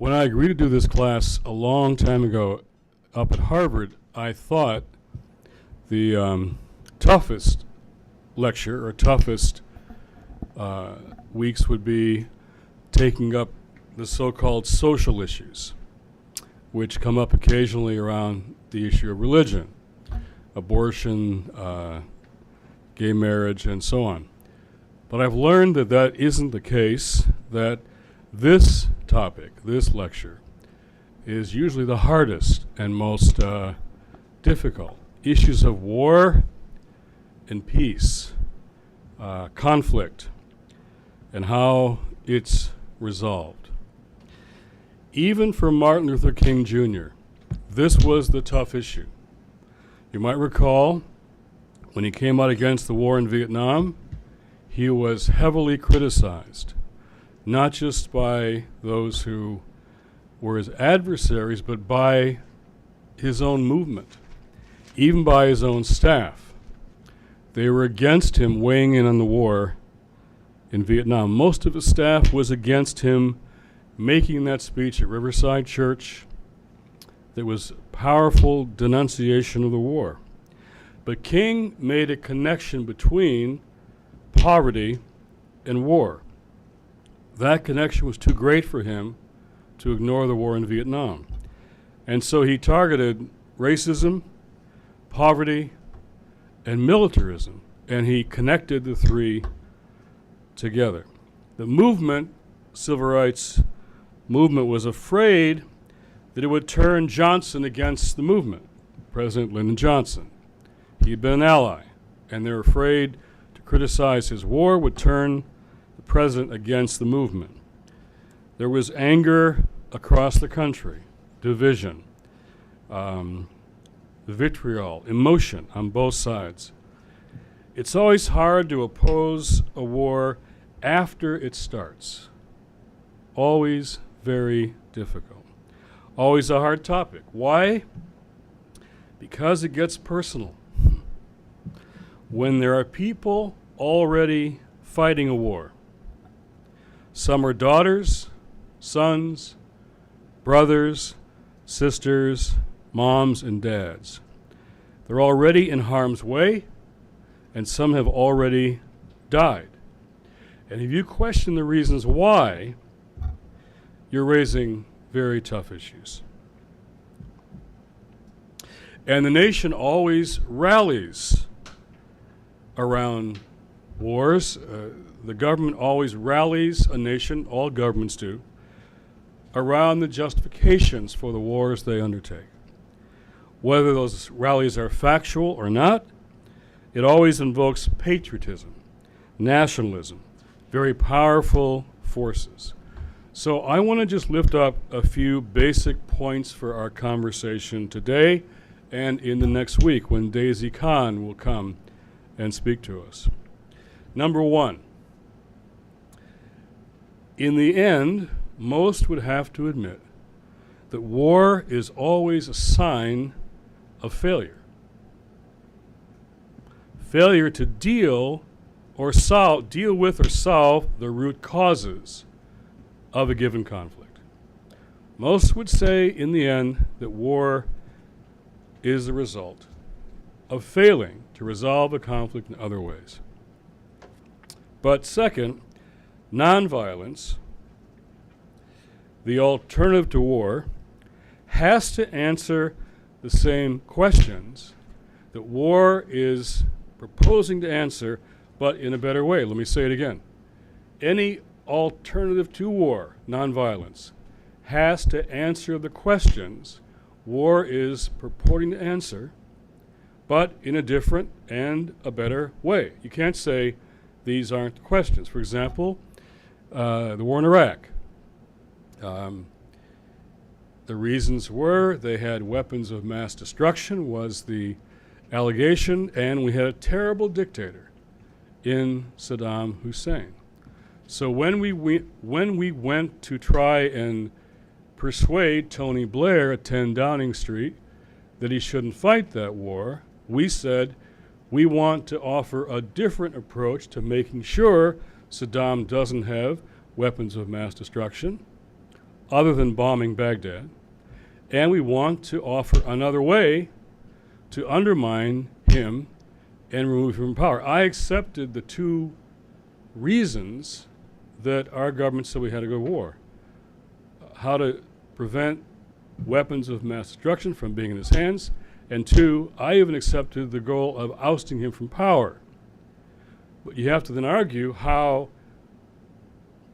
When I agreed to do this class a long time ago up at Harvard, I thought the toughest lecture or toughest weeks would be taking up the so-called social issues, which come up occasionally around the issue of religion, abortion, gay marriage, and so on. But I've learned that that isn't the case, that this topic, this lecture, is usually the hardest and most difficult. Issues of war and peace, conflict, and how it's resolved. Even for Martin Luther King Jr., this was the tough issue. You might recall when he came out against the war in Vietnam, he was heavily criticized, not just by those who were his adversaries, but by his own movement, even by his own staff. They were against him weighing in on the war in Vietnam. Most of his staff was against him making that speech at Riverside Church that was powerful denunciation of the war. But King made a connection between poverty and war. That connection was too great for him to ignore the war in Vietnam. And so he targeted racism, poverty, and militarism, and he connected the three together. The movement, civil rights movement, was afraid that it would turn Johnson against the movement, President Lyndon Johnson. He'd been an ally, and they're afraid to criticize his war would turn the president against the movement. There was anger across the country, division, vitriol, emotion on both sides. It's always hard to oppose a war after it starts. Always very difficult. Always a hard topic. Why? Because it gets personal. When there are people already fighting a war, some are daughters, sons, brothers, sisters, moms, and dads. They're already in harm's way, and some have already died. And if you question the reasons why, you're raising very tough issues. And the nation always rallies around wars. The government always rallies a nation, all governments do, around the justifications for the wars they undertake. Whether those rallies are factual or not, it always invokes patriotism, nationalism, very powerful forces. So I want to just lift up a few basic points for our conversation today and in the next week when Daisy Kahn will come and speak to us. Number one, in the end, most would have to admit that war is always a sign of failure. Failure to deal with or solve the root causes of a given conflict. Most would say in the end that war is the result of failing to resolve a conflict in other ways. But second, nonviolence, the alternative to war, has to answer the same questions that war is proposing to answer, but in a better way. Let me say it again. Any alternative to war, nonviolence, has to answer the questions war is purporting to answer, but in a different and a better way. You can't say these aren't the questions. For example, the war in Iraq. The reasons were they had weapons of mass destruction was the allegation, and we had a terrible dictator in Saddam Hussein. So when we went to try and persuade Tony Blair at 10 Downing Street that he shouldn't fight that war, we said we want to offer a different approach to making sure Saddam doesn't have weapons of mass destruction, other than bombing Baghdad, and we want to offer another way to undermine him and remove him from power. I accepted the two reasons that our government said we had to go to war. How to prevent weapons of mass destruction from being in his hands, and two, I even accepted the goal of ousting him from power. But you have to then argue how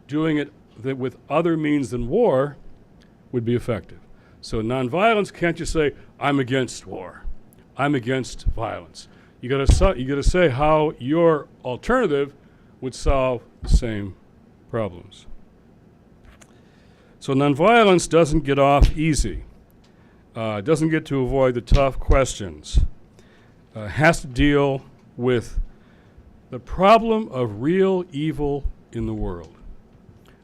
doing it with other means than war would be effective. So nonviolence, can't you say, I'm against war, I'm against violence. You gotta say how your alternative would solve the same problems. So nonviolence doesn't get off easy. Doesn't get to avoid the tough questions. Has to deal with the problem of real evil in the world.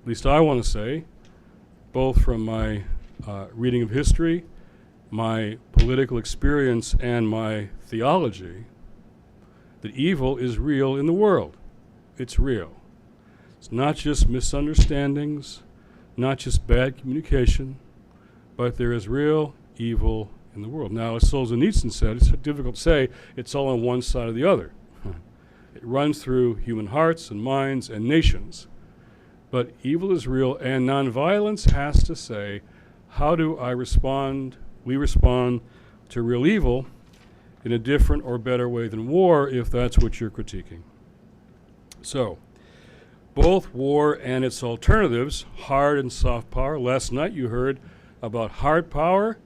At least I want to say, both from my reading of history, my political experience, and my theology, that evil is real in the world. It's real. It's not just misunderstandings, not just bad communication, but there is real evil in the world. Now, as Solzhenitsyn said, it's difficult to say it's all on one side or the other. It runs through human hearts and minds and nations. But evil is real, and nonviolence has to say, how do we respond to real evil in a different or better way than war, if that's what you're critiquing. So, both war and its alternatives, hard and soft power. Last night you heard about hard power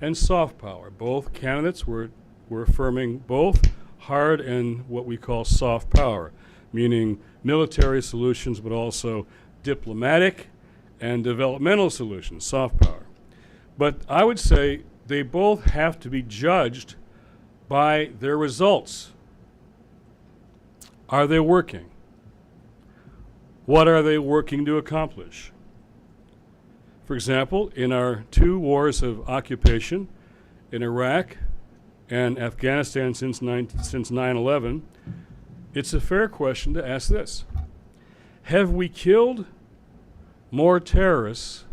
and soft power. Both candidates were affirming both hard and what we call soft power, meaning military solutions, but also diplomatic and developmental solutions, soft power. But I would say they both have to be judged by their results. Are they working? What are they working to accomplish? For example, in our two wars of occupation in Iraq and Afghanistan since 9/11, it's a fair question to ask this. Have we killed more terrorists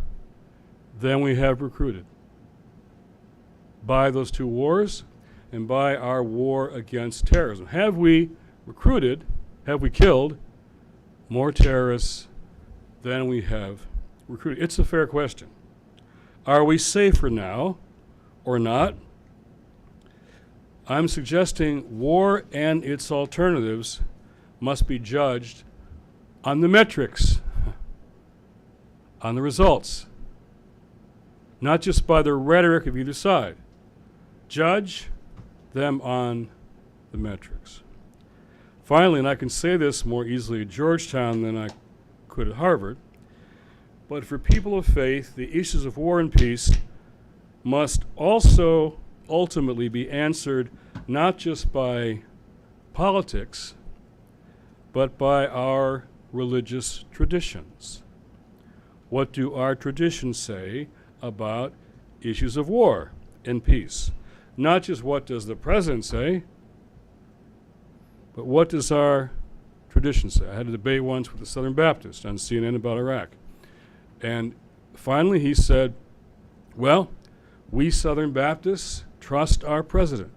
than we have recruited by those two wars and by our war against terrorism? Have we killed more terrorists than we have recruited? It's a fair question. Are we safer now or not? I'm suggesting war and its alternatives must be judged on the metrics, on the results, not just by the rhetoric of either side. Judge them on the metrics. Finally, and I can say this more easily at Georgetown than I could at Harvard, but for people of faith, the issues of war and peace must also ultimately be answered not just by politics, but by our religious traditions. What do our traditions say about issues of war and peace? Not just what does the president say, but what does our tradition say? I had a debate once with a Southern Baptist on CNN about Iraq. And finally he said, well, we Southern Baptists trust our president.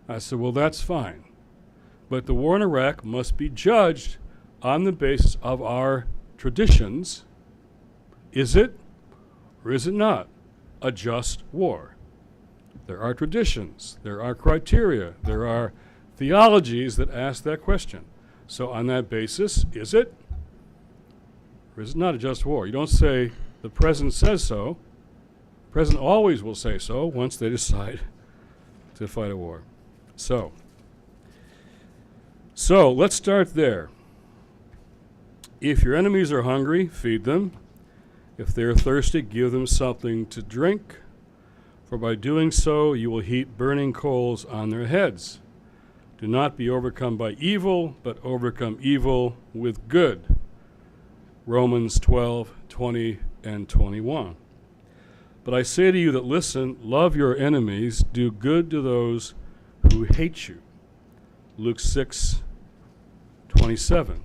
I said, well, that's fine. But the war in Iraq must be judged on the basis of our traditions. Is it or is it not a just war? There are traditions, there are criteria, there are theologies that ask that question. So on that basis, is it or is it not a just war? You don't say the president says so. The president always will say so once they decide to fight a war. So let's start there. If your enemies are hungry, feed them. If they are thirsty, give them something to drink. For by doing so, you will heap burning coals on their heads. Do not be overcome by evil, but overcome evil with good. Romans 12:20 and 21. But I say to you that listen, love your enemies, do good to those who hate you. Luke 6:27.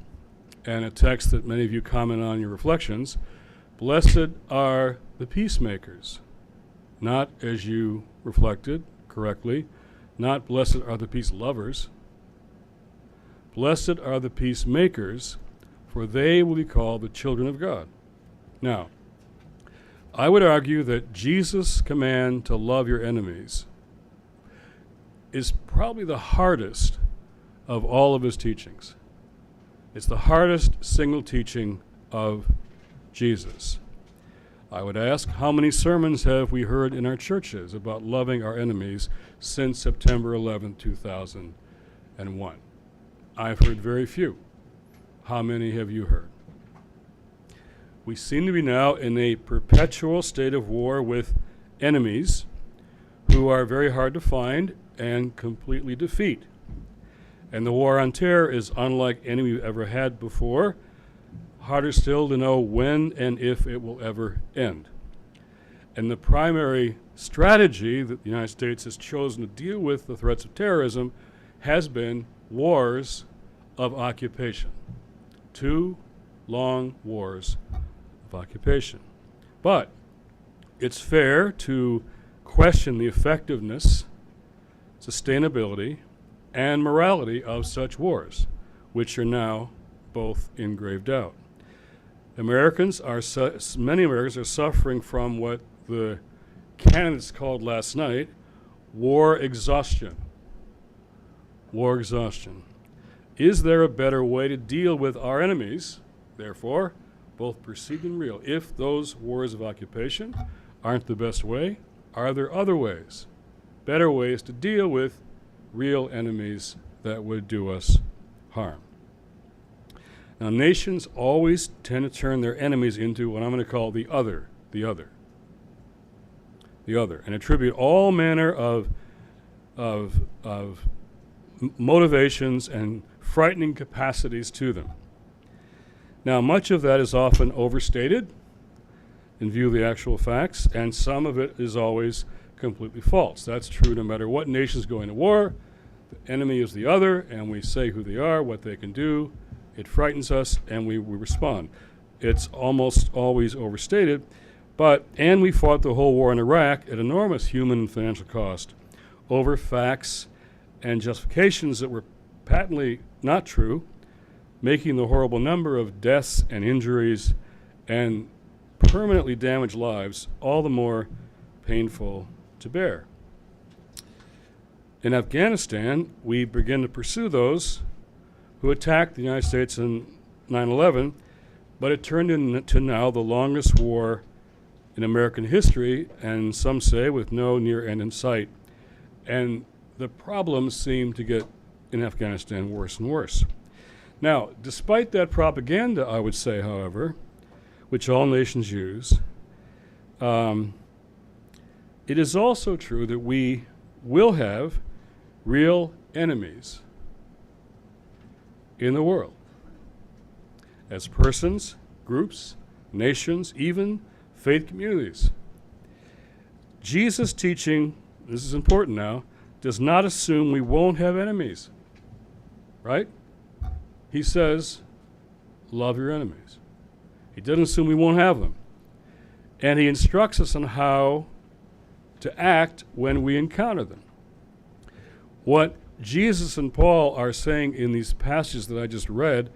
And a text that many of you comment on in your reflections, Blessed are the peacemakers. Not, as you reflected correctly, not blessed are the peace lovers. Blessed are the peacemakers, for they will be called the children of God. Now, I would argue that Jesus' command to love your enemies is probably the hardest of all of his teachings. It's the hardest single teaching of Jesus. I would ask, how many sermons have we heard in our churches about loving our enemies since September 11, 2001? I've heard very few. How many have you heard? We seem to be now in a perpetual state of war with enemies who are very hard to find and completely defeat. And the war on terror is unlike any we've ever had before. Harder still to know when and if it will ever end. And the primary strategy that the United States has chosen to deal with the threats of terrorism has been wars of occupation. 2 long wars of occupation. But it's fair to question the effectiveness, sustainability, and morality of such wars, which are now both in grave doubt. Many Americans are suffering from what the candidates called last night war exhaustion. War exhaustion. Is there a better way to deal with our enemies, therefore, both perceived and real? If those wars of occupation aren't the best way, are there other ways, better ways to deal with real enemies that would do us harm? Now, nations always tend to turn their enemies into what I'm going to call the other, and attribute all manner of motivations and frightening capacities to them. Now, much of that is often overstated in view of the actual facts, and some of it is always completely false. That's true no matter what nation's going to war. The enemy is the other, and we say who they are, what they can do. It frightens us, and we respond. It's almost always overstated, and we fought the whole war in Iraq at enormous human and financial cost over facts and justifications that were patently not true, making the horrible number of deaths and injuries and permanently damaged lives all the more painful to bear. In Afghanistan, we begin to pursue those who attacked the United States in 9/11, but it turned into now the longest war in American history, and some say with no near end in sight. And the problems seem to get in Afghanistan worse and worse. Now, despite that propaganda, I would say, however, which all nations use, it is also true that we will have real enemies in the world, as persons, groups, nations, even faith communities. Jesus' teaching, this is important now, does not assume we won't have enemies, right? He says, love your enemies. He doesn't assume we won't have them. And he instructs us on how to act when we encounter them. What Jesus and Paul are saying in these passages that I just read,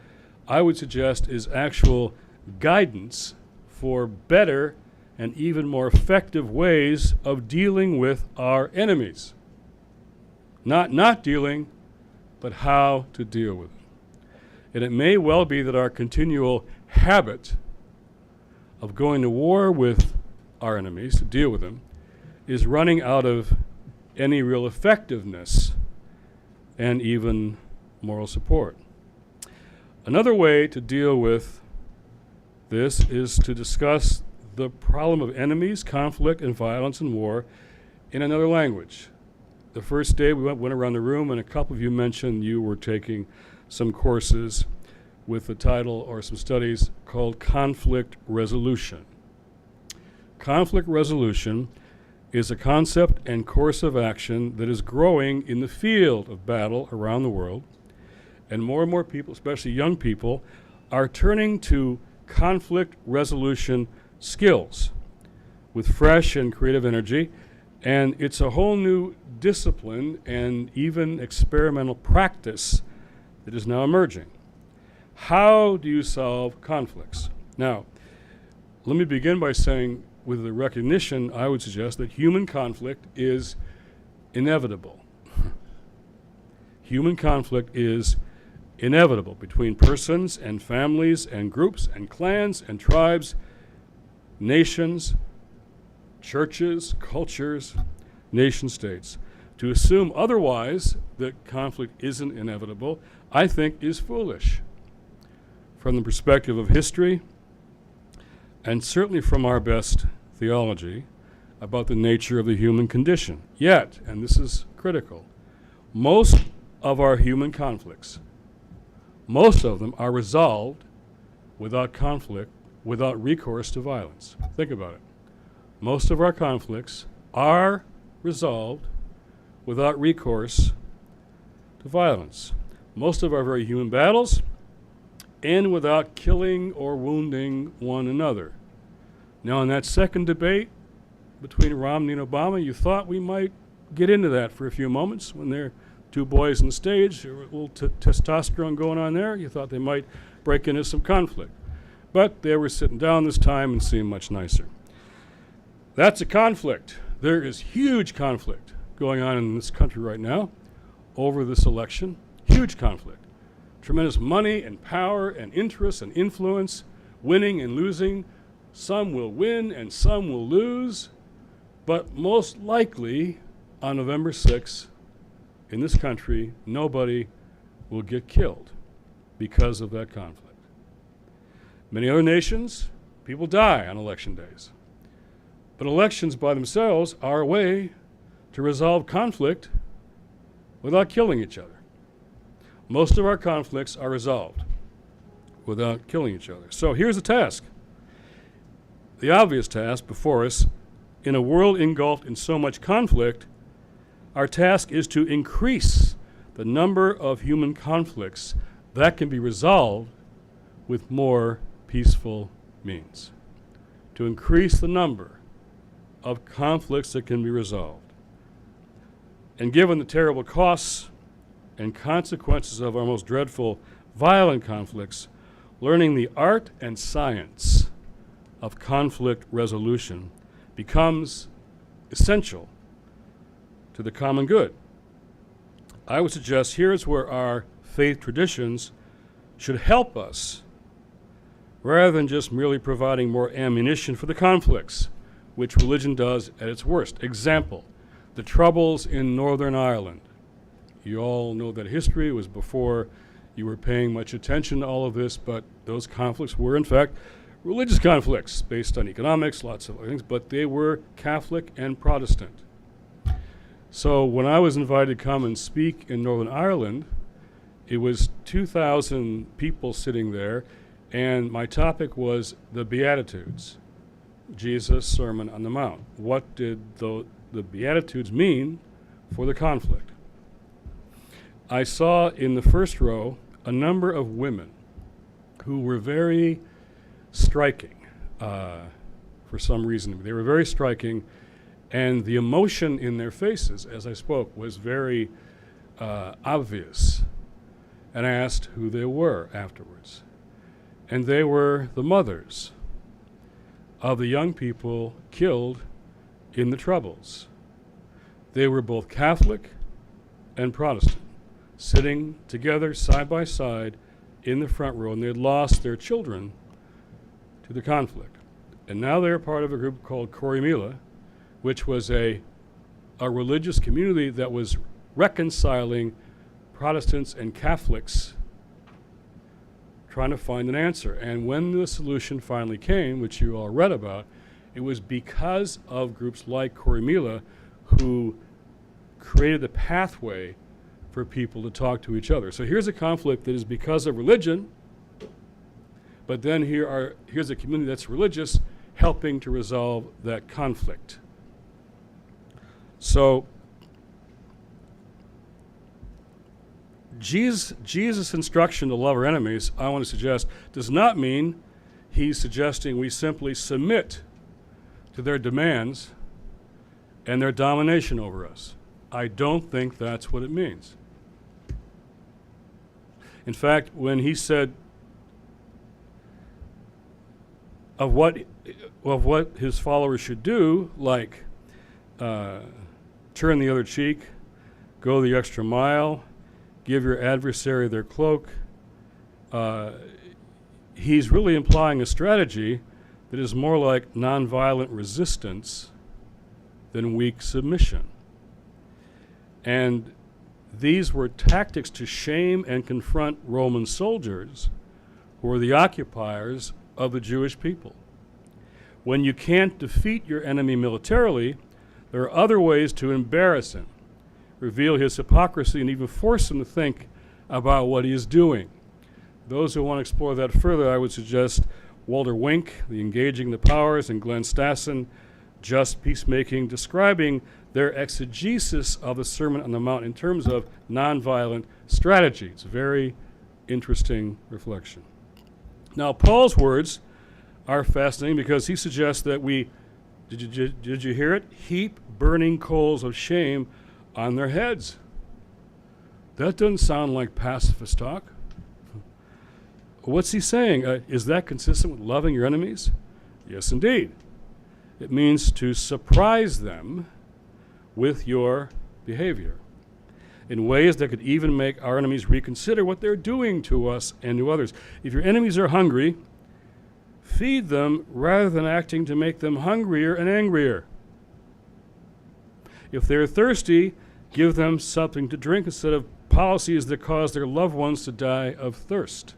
I would suggest is actual guidance for better and even more effective ways of dealing with our enemies. Not dealing, but how to deal with them. And it may well be that our continual habit of going to war with our enemies to deal with them is running out of any real effectiveness and even moral support. Another way to deal with this is to discuss the problem of enemies, conflict, and violence and war in another language. The first day we went around the room, and a couple of you mentioned you were taking some courses with the title or some studies called conflict resolution. Conflict resolution is a concept and course of action that is growing in the field of battle around the world, and more people, especially young people, are turning to conflict resolution skills with fresh and creative energy, and it's a whole new discipline and even experimental practice that is now emerging. How do you solve conflicts? Now, let me begin by saying, with the recognition, I would suggest that human conflict is inevitable. Human conflict is inevitable between persons and families and groups and clans and tribes, nations, churches, cultures, nation states. To assume otherwise, that conflict isn't inevitable, I think is foolish. From the perspective of history, and certainly from our best theology about the nature of the human condition. Yet, and this is critical, most of our human conflicts, most of them are resolved without conflict, without recourse to violence. Think about it. Most of our conflicts are resolved without recourse to violence. Most of our very human battles end without killing or wounding one another. Now, in that second debate between Romney and Obama, you thought we might get into that for a few moments when they're two boys on the stage, there was a little testosterone going on there. You thought they might break into some conflict. But they were sitting down this time and seemed much nicer. That's a conflict. There is huge conflict going on in this country right now over this election. Huge conflict. Tremendous money and power and interest and influence, winning and losing. Some will win and some will lose. But most likely, on November 6th, in this country, nobody will get killed because of that conflict. Many other nations, people die on election days. But elections by themselves are a way to resolve conflict without killing each other. Most of our conflicts are resolved without killing each other. So here's the task. The obvious task before us, in a world engulfed in so much conflict, our task is to increase the number of human conflicts that can be resolved with more peaceful means. To increase the number of conflicts that can be resolved. And given the terrible costs and consequences of our most dreadful violent conflicts, learning the art and science of conflict resolution becomes essential to the common good. I would suggest here's where our faith traditions should help us rather than just merely providing more ammunition for the conflicts, which religion does at its worst. Example, the Troubles in Northern Ireland. You all know that history was before you were paying much attention to all of this, but those conflicts were, in fact, religious conflicts based on economics, lots of other things, but they were Catholic and Protestant. So when I was invited to come and speak in Northern Ireland, it was 2,000 people sitting there, and my topic was the Beatitudes, Jesus' Sermon on the Mount. What did the Beatitudes mean for the conflict? I saw in the first row a number of women who were very striking for some reason. They were very striking, and the emotion in their faces as I spoke was very obvious. And I asked who they were afterwards. And they were the mothers of the young people killed in the Troubles. They were both Catholic and Protestant, sitting together side by side in the front row, and they had lost their children to the conflict. And now they're part of a group called Corrymeela, which was a religious community that was reconciling Protestants and Catholics trying to find an answer. And when the solution finally came, which you all read about, it was because of groups like Corrymeela who created the pathway for people to talk to each other. So here's a conflict that is because of religion, but then here's a community that's religious helping to resolve that conflict. So Jesus' instruction to love our enemies, I want to suggest, does not mean he's suggesting we simply submit to their demands and their domination over us. I don't think that's what it means. In fact, when he said of what his followers should do, like turn the other cheek, go the extra mile, give your adversary their cloak, he's really implying a strategy that is more like nonviolent resistance than weak submission. And these were tactics to shame and confront Roman soldiers who were the occupiers of the Jewish people. When you can't defeat your enemy militarily, there are other ways to embarrass him, reveal his hypocrisy, and even force him to think about what he is doing. Those who want to explore that further, I would suggest Walter Wink, The Engaging the Powers, and Glenn Stassen, Just Peacemaking, describing their exegesis of the Sermon on the Mount in terms of nonviolent strategy. It's a very interesting reflection. Now, Paul's words are fascinating because he suggests that we, did you hear it? Heap burning coals of shame on their heads. That doesn't sound like pacifist talk. What's he saying? Is that consistent with loving your enemies? Yes, indeed. It means to surprise them with your behavior in ways that could even make our enemies reconsider what they're doing to us and to others. If your enemies are hungry, feed them rather than acting to make them hungrier and angrier. If they're thirsty, give them something to drink instead of policies that cause their loved ones to die of thirst.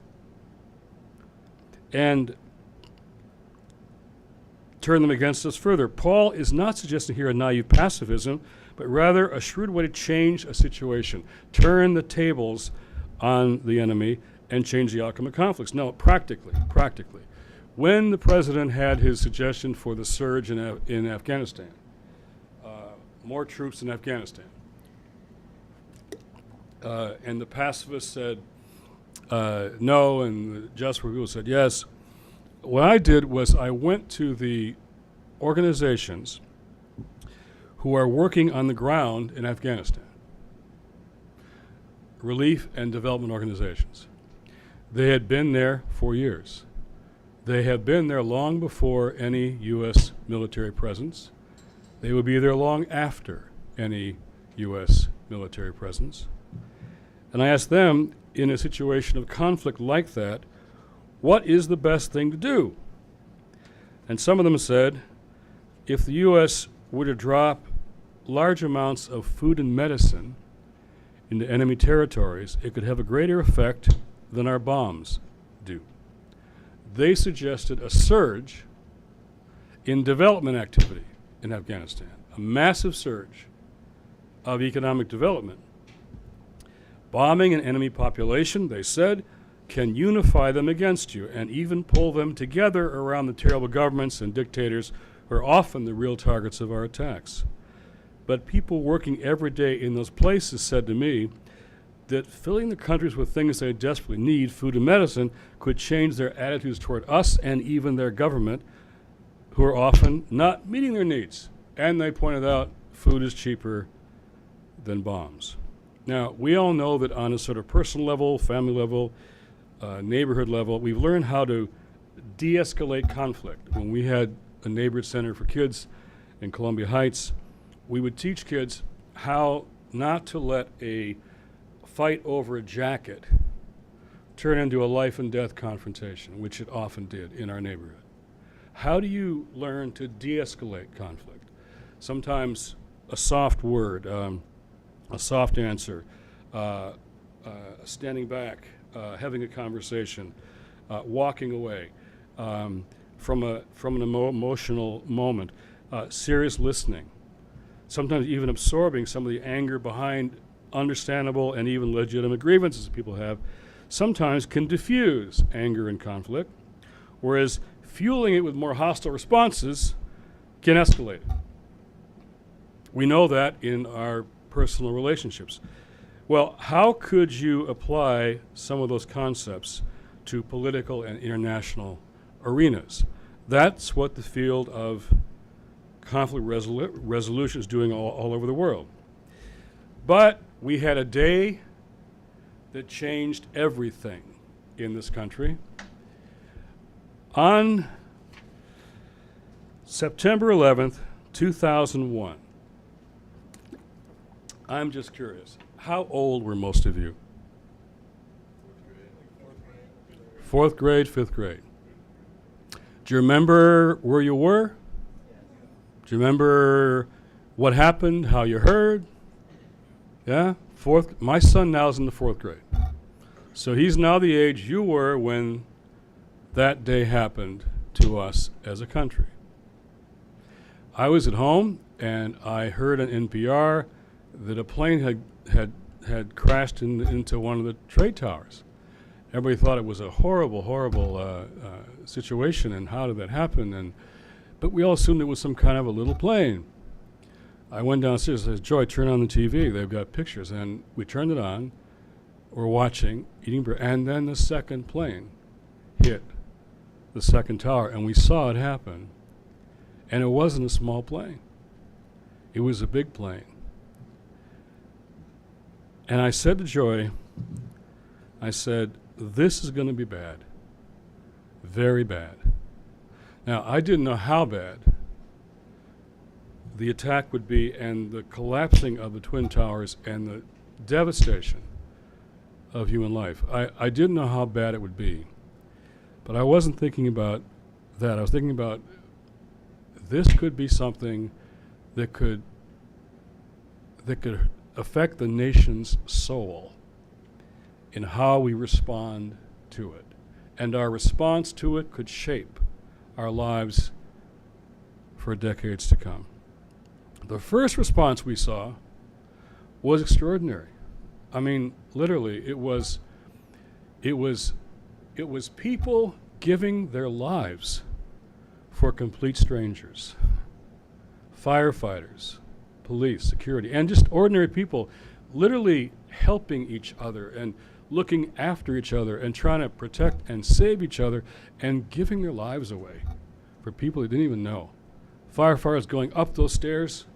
And turn them against us further. Paul is not suggesting here a naive pacifism, but rather a shrewd way to change a situation, turn the tables on the enemy and change the outcome of conflicts. Now, practically, when the president had his suggestion for the surge in Afghanistan, more troops in Afghanistan, and the pacifists said no, and the just people said yes, what I did was I went to the organizations who are working on the ground in Afghanistan, relief and development organizations. They had been there for years. They have been there long before any U.S. military presence. They would be there long after any U.S. military presence. And I asked them, in a situation of conflict like that, what is the best thing to do? And some of them said, if the U.S. were to drop large amounts of food and medicine into enemy territories, it could have a greater effect than our bombs do. They suggested a surge in development activity in Afghanistan, a massive surge of economic development. Bombing an enemy population, they said, can unify them against you and even pull them together around the terrible governments and dictators who are often the real targets of our attacks. But people working every day in those places said to me that filling the countries with things they desperately need, food and medicine, could change their attitudes toward us and even their government, who are often not meeting their needs. And they pointed out food is cheaper than bombs. Now, we all know that on a sort of personal level, family level, neighborhood level, we've learned how to de-escalate conflict. When we had a neighborhood center for kids in Columbia Heights, we would teach kids how not to let a fight over a jacket turn into a life and death confrontation, which it often did in our neighborhood. How do you learn to de-escalate conflict? Sometimes a soft word, a soft answer, standing back, having a conversation, walking away from an emotional moment, serious listening, sometimes even absorbing some of the anger behind understandable and even legitimate grievances that people have, sometimes can diffuse anger and conflict, whereas fueling it with more hostile responses can escalate it. We know that in our personal relationships. Well, how could you apply some of those concepts to political and international arenas. That's what the field of conflict resolution is doing all over the world. But we had a day that changed everything in this country. On September 11th, 2001, I'm just curious, how old were most of you? Fourth grade, fifth grade. Do you remember where you were? Do you remember what happened, how you heard? Yeah? My son now is in the fourth grade. So he's now the age you were when that day happened to us as a country. I was at home and I heard on NPR that a plane had crashed into one of the trade towers. Everybody thought it was a horrible, horrible situation, and how did that happen? But we all assumed it was some kind of a little plane. I went downstairs and said, Joy, turn on the TV. They've got pictures. And we turned it on. We're watching, eating bread. And then the second plane hit the second tower, and we saw it happen. And it wasn't a small plane. It was a big plane. And I said to Joy, I said, this is going to be bad. Very bad. Now, I didn't know how bad the attack would be, and the collapsing of the Twin Towers and the devastation of human life. I didn't know how bad it would be. But I wasn't thinking about that. I was thinking about this could be something that could affect the nation's soul in how we respond to it. And our response to it could shape our lives for decades to come. The first response we saw was extraordinary. I mean, literally, it was people giving their lives for complete strangers. Firefighters, police, security, and just ordinary people literally helping each other and looking after each other and trying to protect and save each other and giving their lives away for people they didn't even know. Firefighters going up those stairs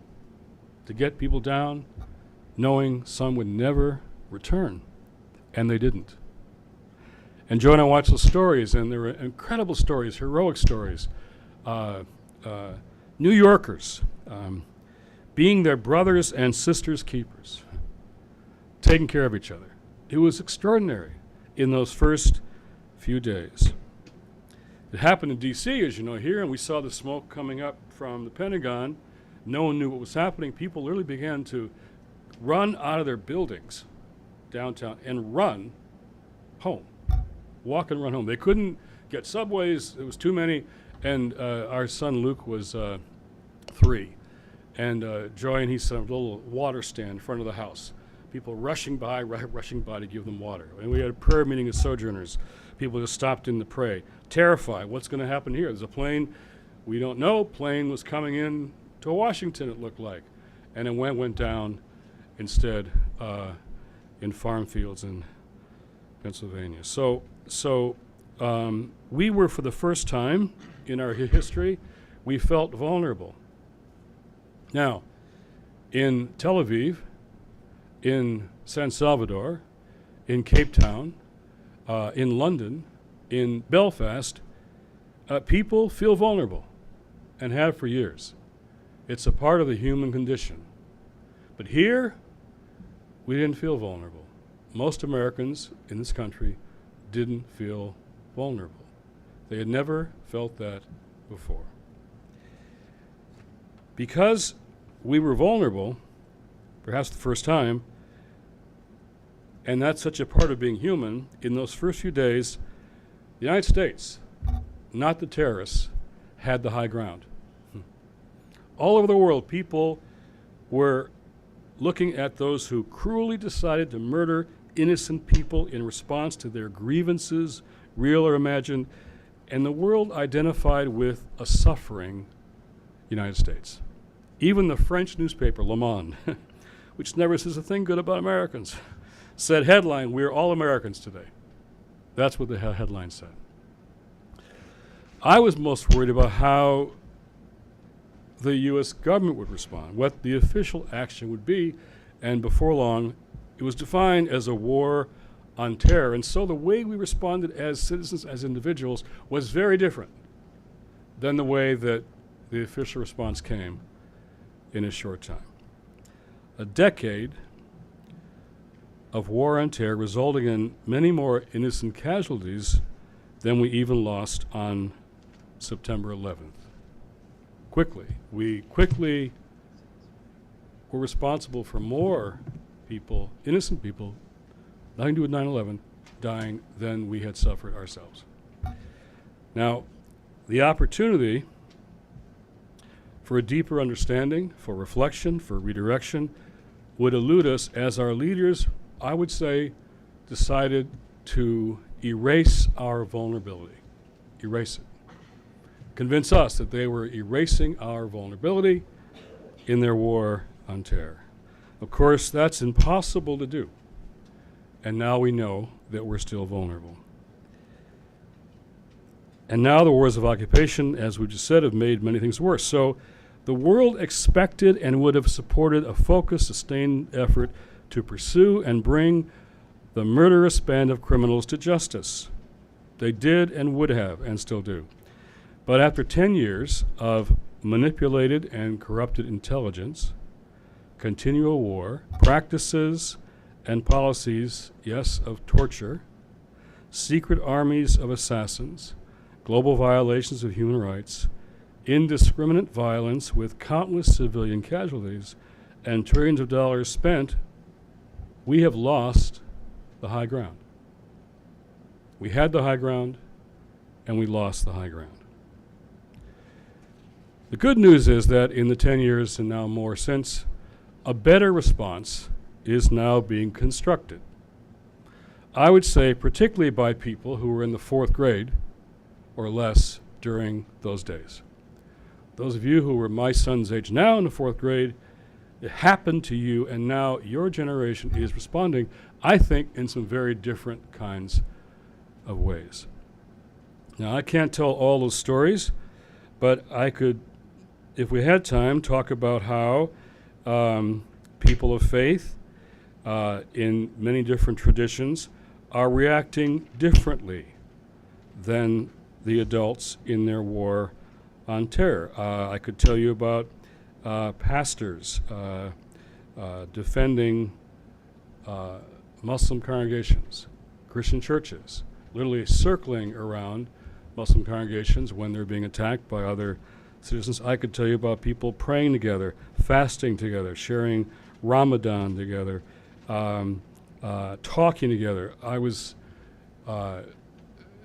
to get people down, knowing some would never return, and they didn't. And Joe and I watched the stories, and there were incredible stories, heroic stories. New Yorkers being their brothers and sisters' keepers, taking care of each other. It was extraordinary in those first few days. It happened in D.C., as you know, here, and we saw the smoke coming up from the Pentagon. No one knew what was happening. People literally began to run out of their buildings downtown and run home, walk and run home. They couldn't get subways. There was too many. And our son Luke was 3. And Joy and he set up a little water stand in front of the house. People rushing by to give them water. And we had a prayer meeting at Sojourners. People just stopped in to pray, terrified. What's going to happen here? There's a plane. We don't know. Plane was coming in to Washington, it looked like. And it went down instead in farm fields in Pennsylvania. So we were, for the first time in our history, we felt vulnerable. Now, in Tel Aviv, in San Salvador, in Cape Town, in London, in Belfast, people feel vulnerable and have for years. It's a part of the human condition. But here, we didn't feel vulnerable. Most Americans in this country didn't feel vulnerable. They had never felt that before. Because we were vulnerable, perhaps the first time, and that's such a part of being human, in those first few days, the United States, not the terrorists, had the high ground. All over the world, people were looking at those who cruelly decided to murder innocent people in response to their grievances, real or imagined, and the world identified with a suffering United States. Even the French newspaper, Le Monde, which never says a thing good about Americans, said, headline, "We're all Americans today." That's what the headline said. I was most worried about how the U.S. government would respond, what the official action would be, and before long, it was defined as a war on terror. And so the way we responded as citizens, as individuals, was very different than the way that the official response came in a short time. A decade of war on terror resulting in many more innocent casualties than we even lost on September 11th. We quickly were responsible for more people, innocent people, nothing to do with 9/11, dying than we had suffered ourselves. Now, the opportunity for a deeper understanding, for reflection, for redirection, would elude us as our leaders, I would say, decided to erase our vulnerability, erase it. Convince us that they were erasing our vulnerability in their war on terror. Of course, that's impossible to do. And now we know that we're still vulnerable. And now the wars of occupation, as we just said, have made many things worse. So the world expected and would have supported a focused, sustained effort to pursue and bring the murderous band of criminals to justice. They did and would have and still do. But after 10 years of manipulated and corrupted intelligence, continual war, practices and policies, yes, of torture, secret armies of assassins, global violations of human rights, indiscriminate violence with countless civilian casualties, and trillions of dollars spent, we have lost the high ground. We had the high ground, and we lost the high ground. The good news is that in the 10 years and now more since, a better response is now being constructed. I would say particularly by people who were in the 4th grade or less during those days. Those of you who were my son's age now in the 4th grade, it happened to you, and now your generation is responding, I think, in some very different kinds of ways. Now, I can't tell all those stories, but I could, if we had time, talk about how people of faith in many different traditions are reacting differently than the adults in their war on terror. I could tell you about pastors defending Muslim congregations, Christian churches, literally circling around Muslim congregations when they're being attacked by other citizens. I could tell you about people praying together, fasting together, sharing Ramadan together, talking together.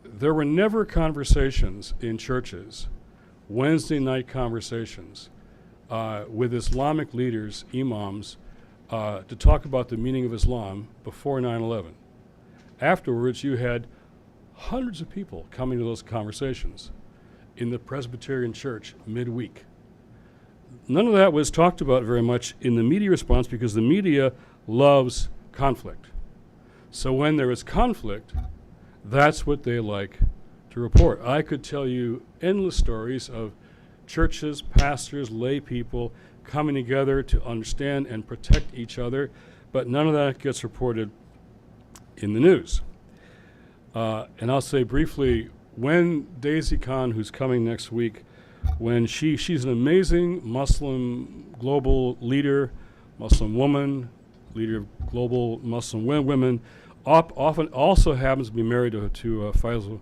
There were never conversations in churches, Wednesday night conversations, with Islamic leaders, imams, to talk about the meaning of Islam before 9/11. Afterwards, you had hundreds of people coming to those conversations in the Presbyterian Church midweek. None of that was talked about very much in the media response because the media loves conflict. So when there is conflict, that's what they like to report. I could tell you endless stories of churches, pastors, lay people coming together to understand and protect each other, but none of that gets reported in the news. And I'll say briefly, when Daisy Khan, who's coming next week, when she's an amazing Muslim global leader, Muslim woman, leader of global Muslim women, often also happens to be married to Faisal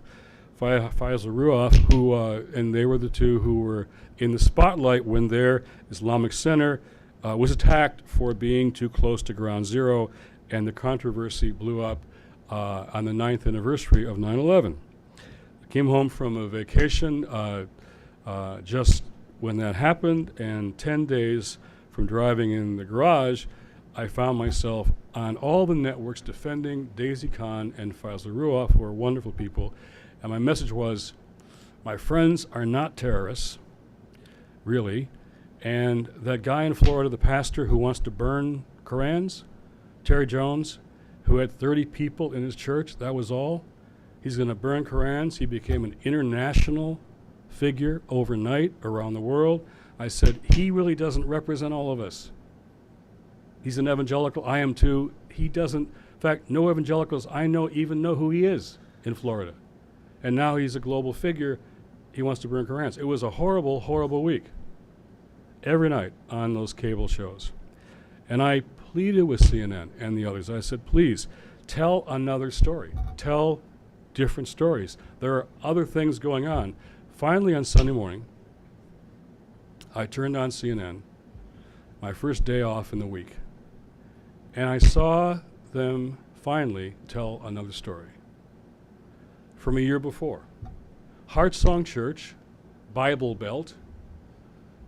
Ruaf, who and they were the two who were in the spotlight when their Islamic center was attacked for being too close to ground zero, and the controversy blew up on the 9th anniversary of 9/11. I came home from a vacation just when that happened, and 10 days from driving in the garage, I found myself on all the networks defending Daisy Khan and Faisal Ruaf, who are wonderful people. And my message was, my friends are not terrorists, really. And that guy in Florida, the pastor who wants to burn Korans, Terry Jones, who had 30 people in his church, that was all. He's going to burn Korans. He became an international figure overnight around the world. I said, he really doesn't represent all of us. He's an evangelical. I am too. He doesn't. In fact, no evangelicals I know even know who he is in Florida. And now he's a global figure. He wants to burn Korans. It was a horrible, horrible week. Every night on those cable shows. And I pleaded with CNN and the others. I said, please, tell another story. Tell different stories. There are other things going on. Finally, on Sunday morning, I turned on CNN, my first day off in the week, and I saw them finally tell another story from a year before. Heart Song Church, Bible Belt,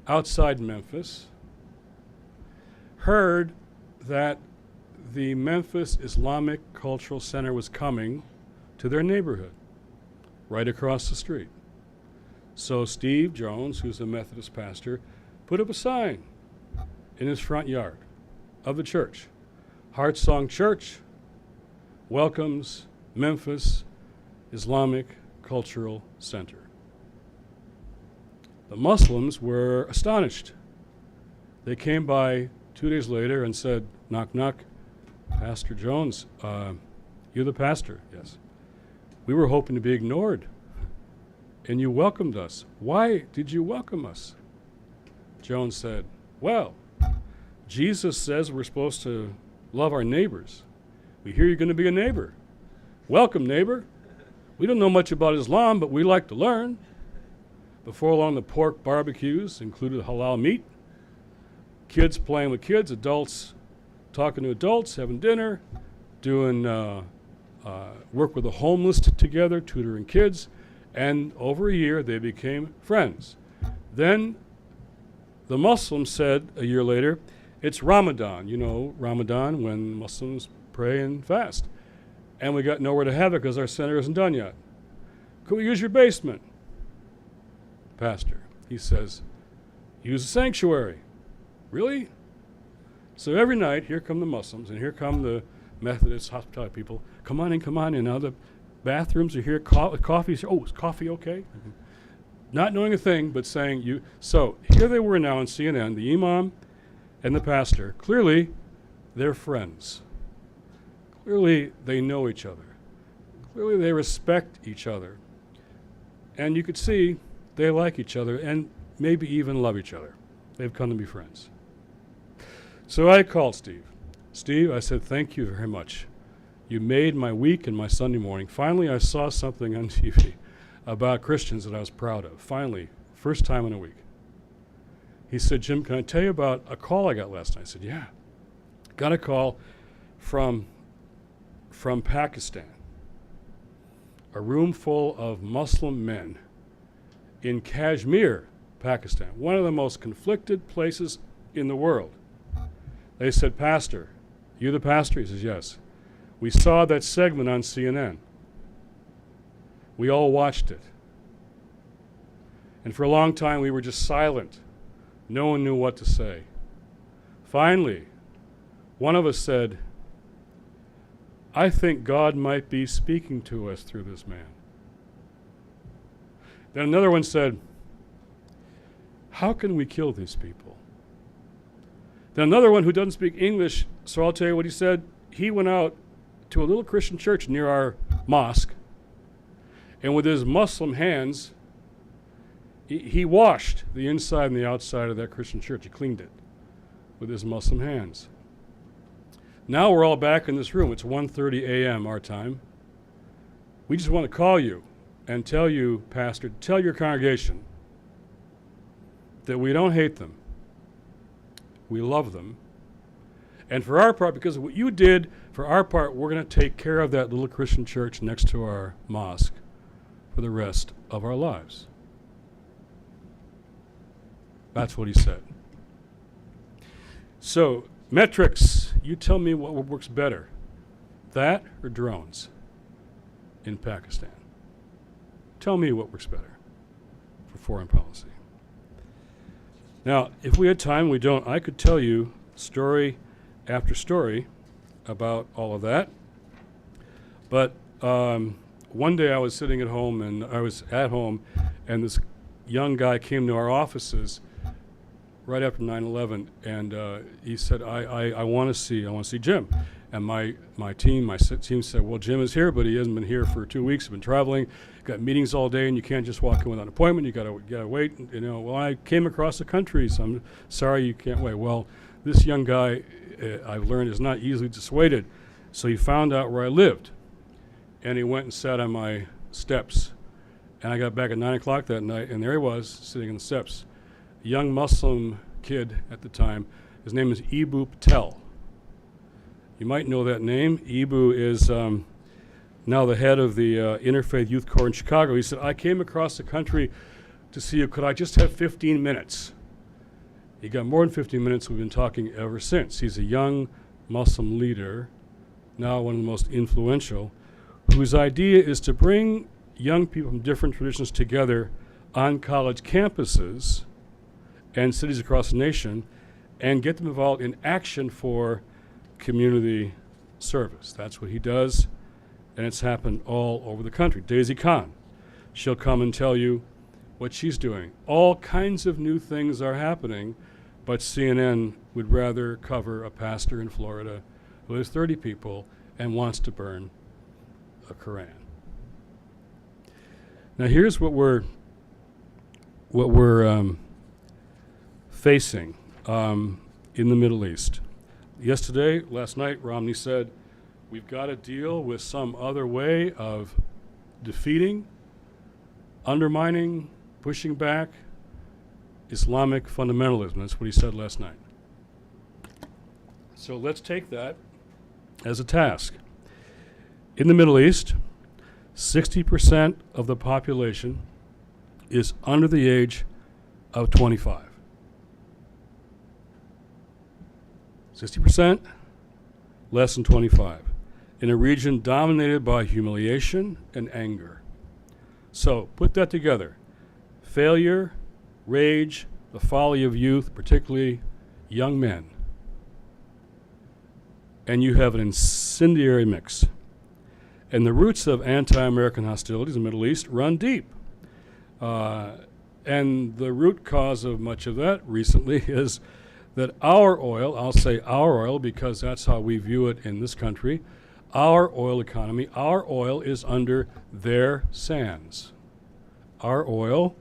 outside Memphis, heard that the Memphis Islamic Cultural Center was coming to their neighborhood, right across the street. So Steve Jones, who's a Methodist pastor, put up a sign in his front yard of the church. Heart Song Church welcomes Memphis Islamic Cultural Center. The Muslims were astonished. They came by 2 days later and said, knock, knock, Pastor Jones, you're the pastor? Yes. We were hoping to be ignored, and you welcomed us. Why did you welcome us? Jones said, well, Jesus says we're supposed to love our neighbors. We hear you're going to be a neighbor. Welcome, neighbor. We don't know much about Islam, but we like to learn. Before long, the pork barbecues included halal meat, kids playing with kids, adults talking to adults, having dinner, doing work with the homeless together, tutoring kids, and over a year they became friends. Then the Muslims said a year later, it's Ramadan. You know Ramadan, when Muslims pray and fast. And we got nowhere to have it because our center isn't done yet. Could we use your basement? Pastor, he says, use the sanctuary. Really? So every night, here come the Muslims, and here come the Methodist hospitality people. Come on in, come on in. Now the bathrooms are here, coffee's here. Oh, is coffee okay? Mm-hmm. Not knowing a thing, but saying you. So here they were now on CNN, the imam and the pastor. Clearly, they're friends. Clearly, they know each other. Clearly, they respect each other. And you could see they like each other and maybe even love each other. They've come to be friends. So I called Steve. Steve, I said, thank you very much. You made my week and my Sunday morning. Finally, I saw something on TV about Christians that I was proud of. Finally, first time in a week. He said, Jim, can I tell you about a call I got last night? I said, yeah. Got a call from Pakistan. A room full of Muslim men in Kashmir, Pakistan, one of the most conflicted places in the world. They said, Pastor, you the pastor? He says, yes. We saw that segment on CNN. We all watched it. And for a long time, we were just silent. No one knew what to say. Finally, one of us said, I think God might be speaking to us through this man. Then another one said, how can we kill these people? Then another one who doesn't speak English, so I'll tell you what he said. He went out to a little Christian church near our mosque, and with his Muslim hands, he washed the inside and the outside of that Christian church. He cleaned it with his Muslim hands. Now we're all back in this room. It's 1:30 a.m. our time. We just want to call you and tell you, Pastor, tell your congregation that we don't hate them. We love them. And for our part, because of what you did, for our part, we're going to take care of that little Christian church next to our mosque for the rest of our lives. That's what he said. So, metrics, you tell me what works better, that or drones in Pakistan? Tell me what works better for foreign policy. Now, if we had time, we don't. I could tell you story after story about all of that. But one day I was sitting at home, and I was at home, and this young guy came to our offices right after 9/11, and he said, I want to see Jim. And my team said, well, Jim is here, but he hasn't been here for 2 weeks. He's been traveling, got meetings all day, and you can't just walk in without an appointment. You gotta wait. Well, I came across the country, so I'm sorry you can't wait. Well, this young guy, I've learned, is not easily dissuaded. So he found out where I lived, and he went and sat on my steps. And I got back at 9 o'clock that night, and there he was, sitting on the steps. A young Muslim kid at the time. His name is Ibu Patel. You might know that name. Ibu is now the head of the Interfaith Youth Corps in Chicago. He said, I came across the country to see you. Could I just have 15 minutes? He got more than 15 minutes. We've been talking ever since. He's a young Muslim leader, now one of the most influential, whose idea is to bring young people from different traditions together on college campuses and cities across the nation and get them involved in action for community service. That's what he does, and it's happened all over the country. Daisy Khan, she'll come and tell you what she's doing. All kinds of new things are happening, but CNN would rather cover a pastor in Florida who has 30 people and wants to burn a Quran. Now here's what we're facing in the Middle East. Last night, Romney said, we've got to deal with some other way of defeating, undermining, pushing back Islamic fundamentalism. That's what he said last night. So let's take that as a task. In the Middle East, 60% of the population is under the age of 25. 60% less than 25, in a region dominated by humiliation and anger. So put that together. Failure, rage, the folly of youth, particularly young men. And you have an incendiary mix. And the roots of anti-American hostilities in the Middle East run deep. And the root cause of much of that recently is that our oil, I'll say our oil because that's how we view it in this country, our oil economy, our oil is under their sands. Our oil,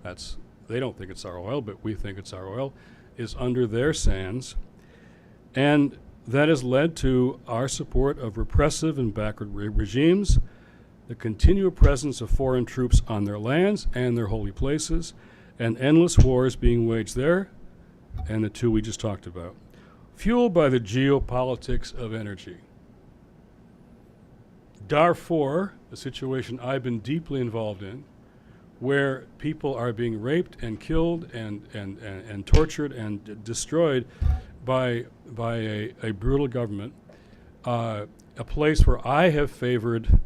they don't think it's our oil, but we think it's our oil, is under their sands. And that has led to our support of repressive and backward regimes, the continual presence of foreign troops on their lands and their holy places, and endless wars being waged there, and the two we just talked about, fueled by the geopolitics of energy. Darfur, a situation I've been deeply involved in, where people are being raped and killed and tortured and destroyed by a brutal government, a place where I have favored,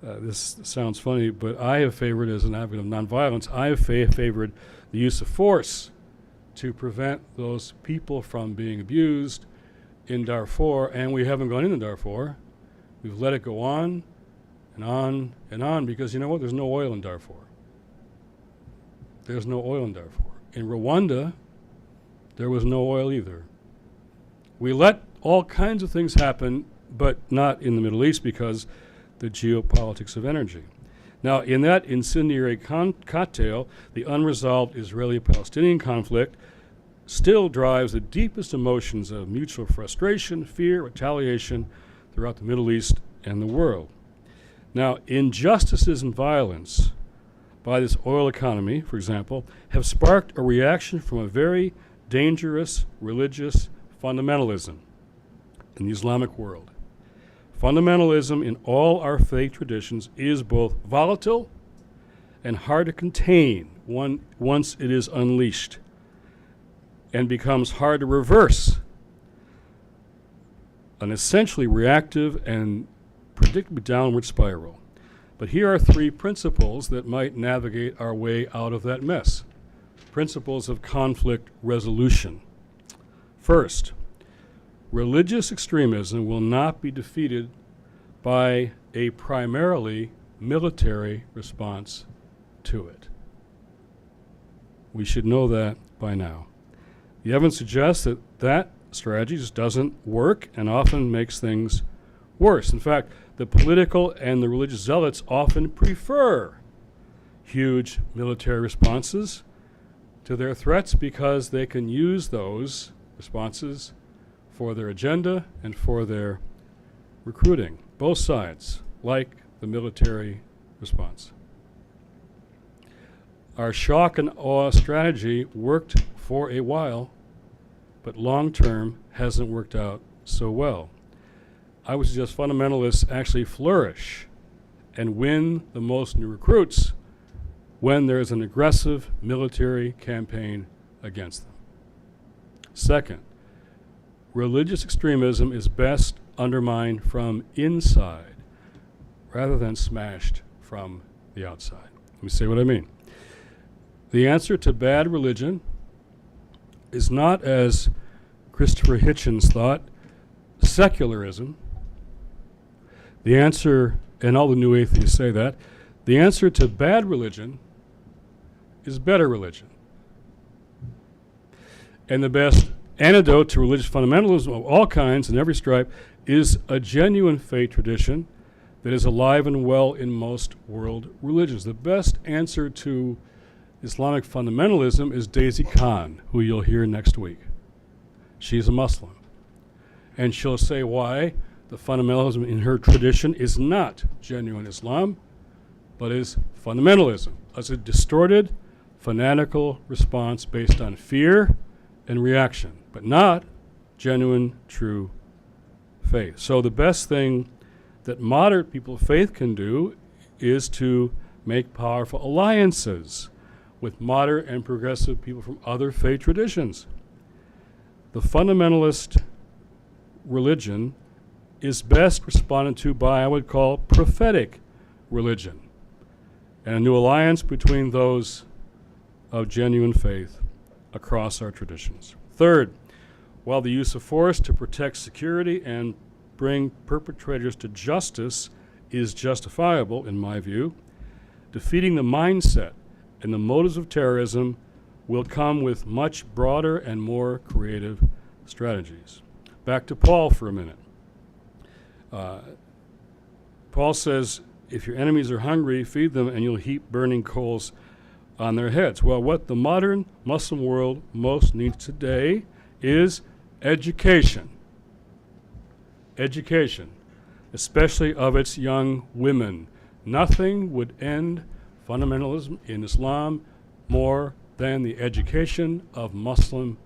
this sounds funny, but I have favored, as an advocate of nonviolence, I have favored the use of force to prevent those people from being abused in Darfur, and we haven't gone into Darfur. We've let it go on and on and on because you know what? There's no oil in Darfur. There's no oil in Darfur. In Rwanda, there was no oil either. We let all kinds of things happen, but not in the Middle East because the geopolitics of energy. Now, in that incendiary cocktail, the unresolved Israeli-Palestinian conflict still drives the deepest emotions of mutual frustration, fear, retaliation throughout the Middle East and the world. Now, injustices and violence by this oil economy, for example, have sparked a reaction from a very dangerous religious fundamentalism in the Islamic world. Fundamentalism in all our faith traditions is both volatile and hard to contain once it is unleashed, and becomes hard to reverse. An essentially reactive and predictably downward spiral. But here are three principles that might navigate our way out of that mess. Principles of conflict resolution. First, religious extremism will not be defeated by a primarily military response to it. We should know that by now. The evidence suggests that that strategy just doesn't work and often makes things worse. In fact, the political and the religious zealots often prefer huge military responses to their threats because they can use those responses for their agenda and for their recruiting. Both sides like the military response. Our shock and awe strategy worked for a while, but long term hasn't worked out so well. I would suggest fundamentalists actually flourish and win the most new recruits when there is an aggressive military campaign against them. Second, religious extremism is best undermined from inside rather than smashed from the outside. Let me say what I mean. The answer to bad religion is not, as Christopher Hitchens thought, secularism. The answer, and all the new atheists say that, the answer to bad religion is better religion. And the best antidote to religious fundamentalism of all kinds and every stripe is a genuine faith tradition that is alive and well in most world religions. The best answer to Islamic fundamentalism is Daisy Khan, who you'll hear next week. She's a Muslim. And she'll say why the fundamentalism in her tradition is not genuine Islam, but is fundamentalism, as a distorted, fanatical response based on fear and reaction, but not genuine, true faith. So the best thing that moderate people of faith can do is to make powerful alliances with moderate and progressive people from other faith traditions. The fundamentalist religion is best responded to by, I would call, prophetic religion, and a new alliance between those of genuine faith across our traditions. Third, while the use of force to protect security and bring perpetrators to justice is justifiable, in my view, defeating the mindset and the motives of terrorism will come with much broader and more creative strategies. Back to Paul for a minute. Paul says, if your enemies are hungry, feed them and you'll heap burning coals on their heads. Well, what the modern Muslim world most needs today is education. Education, especially of its young women. Nothing would end fundamentalism in Islam more than the education of Muslim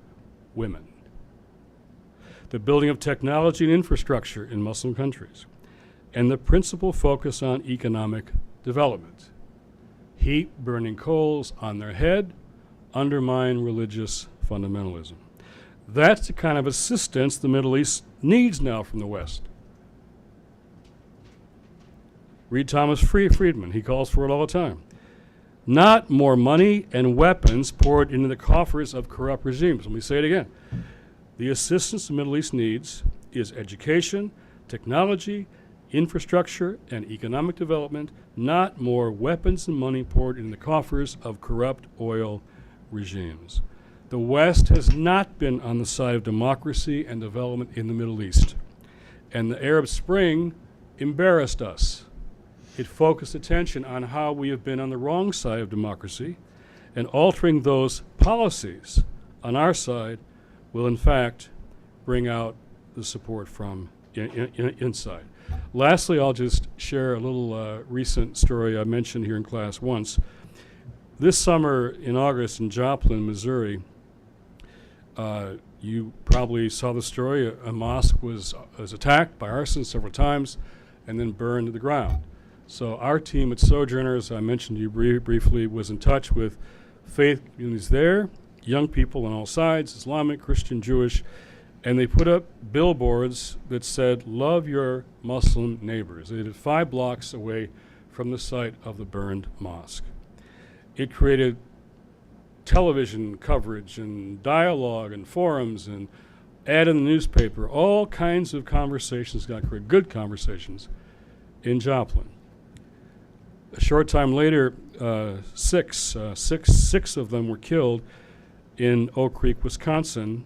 women. The building of technology and infrastructure in Muslim countries, and the principal focus on economic development. Heap burning coals on their head, undermine religious fundamentalism. That's the kind of assistance the Middle East needs now from the West. Read Thomas Friedman. He calls for it all the time. Not more money and weapons poured into the coffers of corrupt regimes. Let me say it again. The assistance the Middle East needs is education, technology, infrastructure, and economic development, not more weapons and money poured into the coffers of corrupt oil regimes. The West has not been on the side of democracy and development in the Middle East. And the Arab Spring embarrassed us. It focused attention on how we have been on the wrong side of democracy, and altering those policies on our side will in fact bring out the support from inside. Lastly, I'll just share a little recent story I mentioned here in class once. This summer in August in Joplin, Missouri, you probably saw the story. A mosque was attacked by arson several times and then burned to the ground. So our team at Sojourners, I mentioned to you briefly, was in touch with faith communities there, young people on all sides, Islamic, Christian, Jewish, and they put up billboards that said, "Love your Muslim neighbors." They did it 5 blocks away from the site of the burned mosque. It created television coverage and dialogue and forums and ad in the newspaper. All kinds of conversations got created, good conversations, in Joplin. A short time later, six of them were killed in Oak Creek, Wisconsin,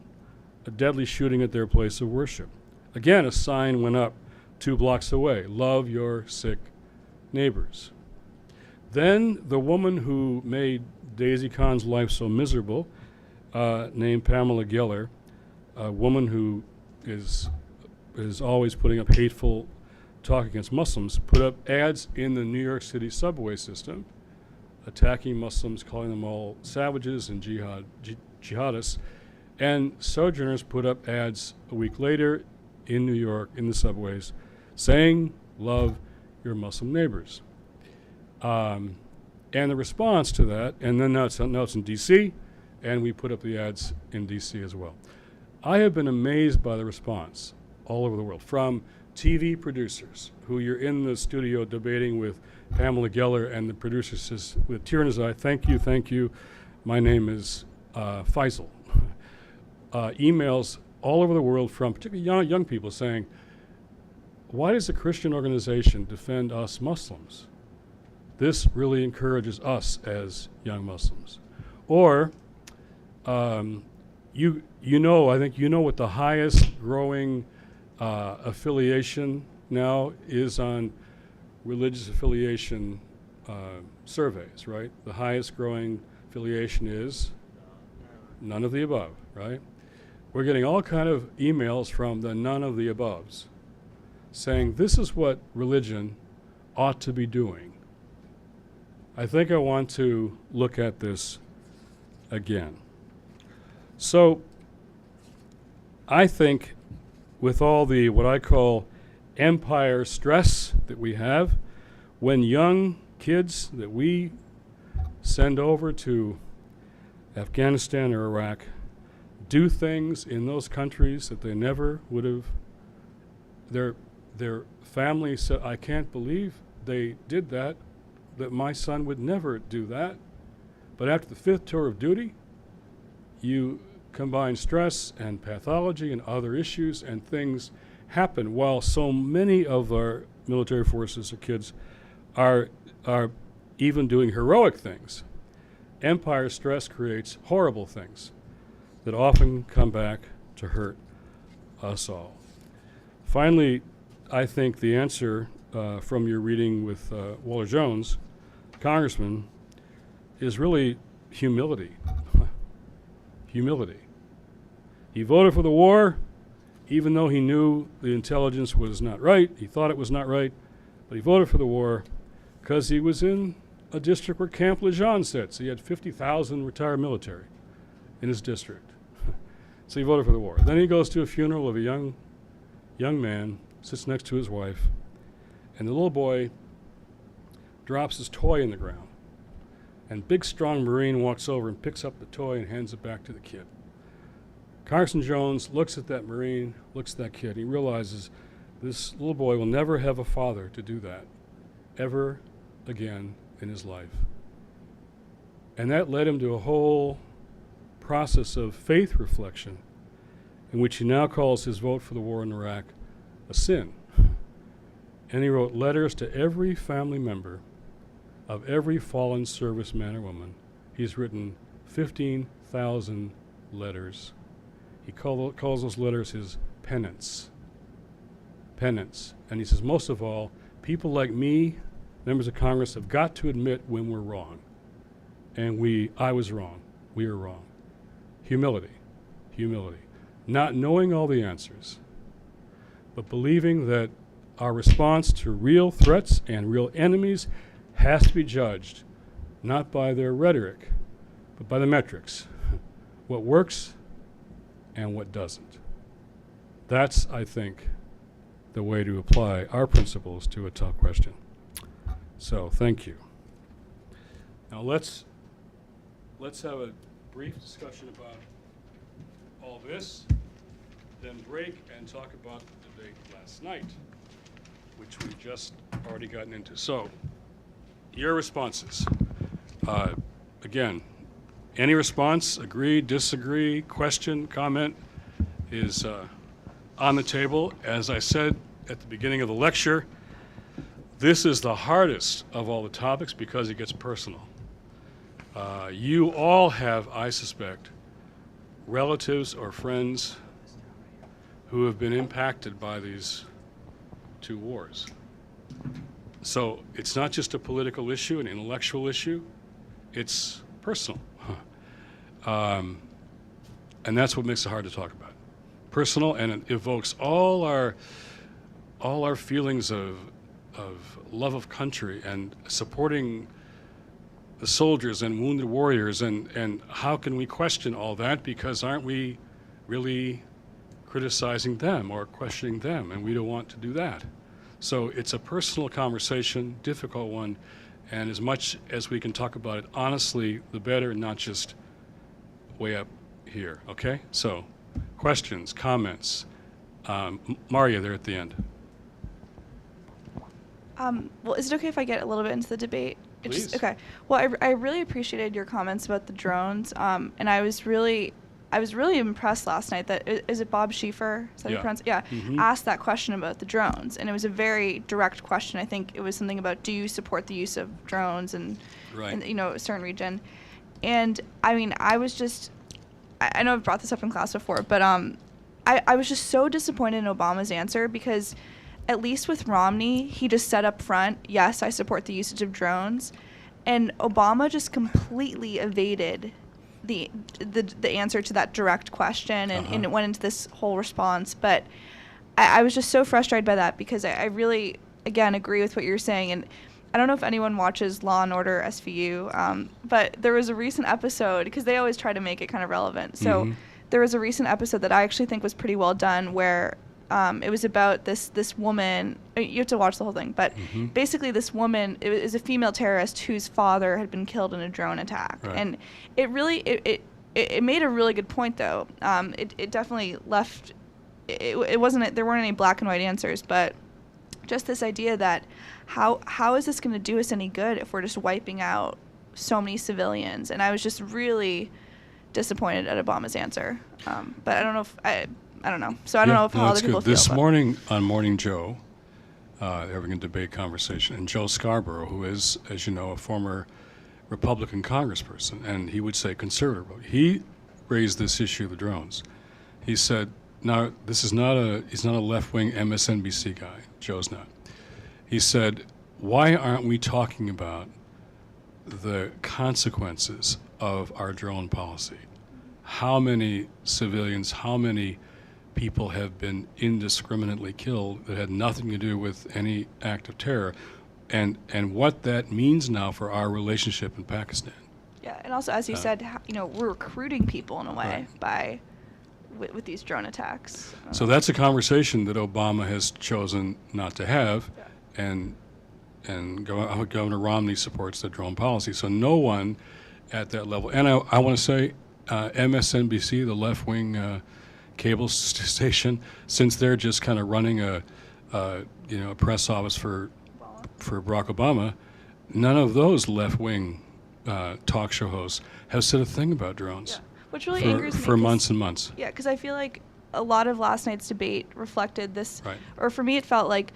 a deadly shooting at their place of worship. Again, a sign went up 2 blocks away, love your sick neighbors. Then the woman who made Daisy Khan's life so miserable, named Pamela Geller, a woman who is always putting up hateful talk against Muslims, put up ads in the New York City subway system, attacking Muslims, calling them all savages and jihadists. And Sojourners put up ads a week later in New York, in the subways, saying, love your Muslim neighbors. And the response to that, and then now it's in D.C., and we put up the ads in D.C. as well. I have been amazed by the response all over the world, from TV producers who you're in the studio debating with Pamela Geller, and the producer says with a tear in his eye, thank you, my name is Faisal. Emails all over the world from particularly young people saying, why does a Christian organization defend us Muslims? This really encourages us as young Muslims. Or, I think you know what the highest growing affiliation now is on religious affiliation surveys, right? The highest growing affiliation is none of the above, right? We're getting all kind of emails from the none of the aboves saying this is what religion ought to be doing. I think I want to look at this again. So I think with all the what I call empire stress that we have, when young kids that we send over to Afghanistan or Iraq do things in those countries that they never would have, their family said, I can't believe they did that my son would never do that. But after the 5th tour of duty, you combine stress and pathology and other issues, and things happen while so many of our military forces or kids are even doing heroic things. Empire stress creates horrible things that often come back to hurt us all. Finally, I think the answer from your reading with Waller Jones, Congressman, is really humility. Humility. He voted for the war, even though he knew the intelligence was not right. He thought it was not right, but he voted for the war because he was in a district where Camp Lejeune sits. He had 50,000 retired military in his district. So he voted for the war. Then he goes to a funeral of a young man, sits next to his wife, and the little boy drops his toy in the ground. And big, strong Marine walks over and picks up the toy and hands it back to the kid. Congressman Jones looks at that Marine, looks at that kid. He realizes this little boy will never have a father to do that ever again in his life. And that led him to a whole process of faith reflection in which he now calls his vote for the war in Iraq a sin. And he wrote letters to every family member of every fallen serviceman or woman. He's written 15,000 letters. He calls those letters his penance. Penance. And he says, most of all, people like me, members of Congress, have got to admit when we're wrong. And I was wrong. We were wrong. Humility. Humility. Not knowing all the answers, but believing that our response to real threats and real enemies has to be judged not by their rhetoric, but by the metrics. What works and what doesn't. That's, I think, the way to apply our principles to a tough question. So, thank you. Now let's have a brief discussion about all this, then break and talk about the debate last night, which we've just already gotten into. So, your responses. Again, any response, agree, disagree, question, comment, is on the table. As I said at the beginning of the lecture, This is the hardest of all the topics because it gets personal. You all have, I suspect, relatives or friends who have been impacted by these two wars. So it's not just a political issue, an intellectual issue, it's personal. And that's what makes it hard to talk about. Personal, and it evokes all our feelings of love of country and supporting the soldiers and wounded warriors, and how can we question all that, because aren't we really criticizing them or questioning them, and we don't want to do that. So it's a personal conversation, difficult one, and as much as we can talk about it honestly, the better, not just way up here, okay? So questions, comments. Maria there at the end. Well, is it okay if I get a little bit into the debate? Please. Okay. Well, I really appreciated your comments about the drones, and I was really impressed last night that is it Bob Schieffer? Is that how you pronounce it? Yeah. Mm-hmm. Asked that question about the drones, and it was a very direct question. I think it was something about, do you support the use of drones in a certain region? And I mean, I was just, I know I've brought this up in class before, but I was just so disappointed in Obama's answer, because at least with Romney, he just said up front, yes, I support the usage of drones. And Obama just completely evaded the answer to that direct question, and it went into this whole response. But I was just so frustrated by that, because I really, again, agree with what you're saying. And I don't know if anyone watches Law and Order SVU, but there was a recent episode, because they always try to make it kind of relevant. So there was a recent episode that I actually think was pretty well done, where it was about this woman. You have to watch the whole thing, but basically this woman, it was a female terrorist whose father had been killed in a drone attack. Right. And it really, it made a really good point, though. It definitely left, it wasn't, there weren't any black and white answers, but just this idea that how is this going to do us any good if we're just wiping out so many civilians? And I was just really disappointed at Obama's answer. But I don't know if, I don't know. So I don't know if how other people feel. This morning on Morning Joe, having a debate conversation, and Joe Scarborough, who is, as you know, a former Republican congressperson, and he would say conservative, he raised this issue of the drones. He said, now, he's not a left-wing MSNBC guy. Joe's not. He said, why aren't we talking about the consequences of our drone policy? How many civilians, how many people have been indiscriminately killed that had nothing to do with any act of terror, and what that means now for our relationship in Pakistan. Yeah, and also, as you said, we're recruiting people in a way with these drone attacks. So that's a conversation that Obama has chosen not to have, and Governor Romney supports the drone policy. So no one at that level, and I want to say MSNBC, the left-wing cable station, since they're just kind of running a press office for Barack Obama, none of those left-wing talk show hosts have said a thing about drones. Yeah. Which really angers me. For months and months. Yeah, because I feel like a lot of last night's debate reflected this, right. Or for me it felt like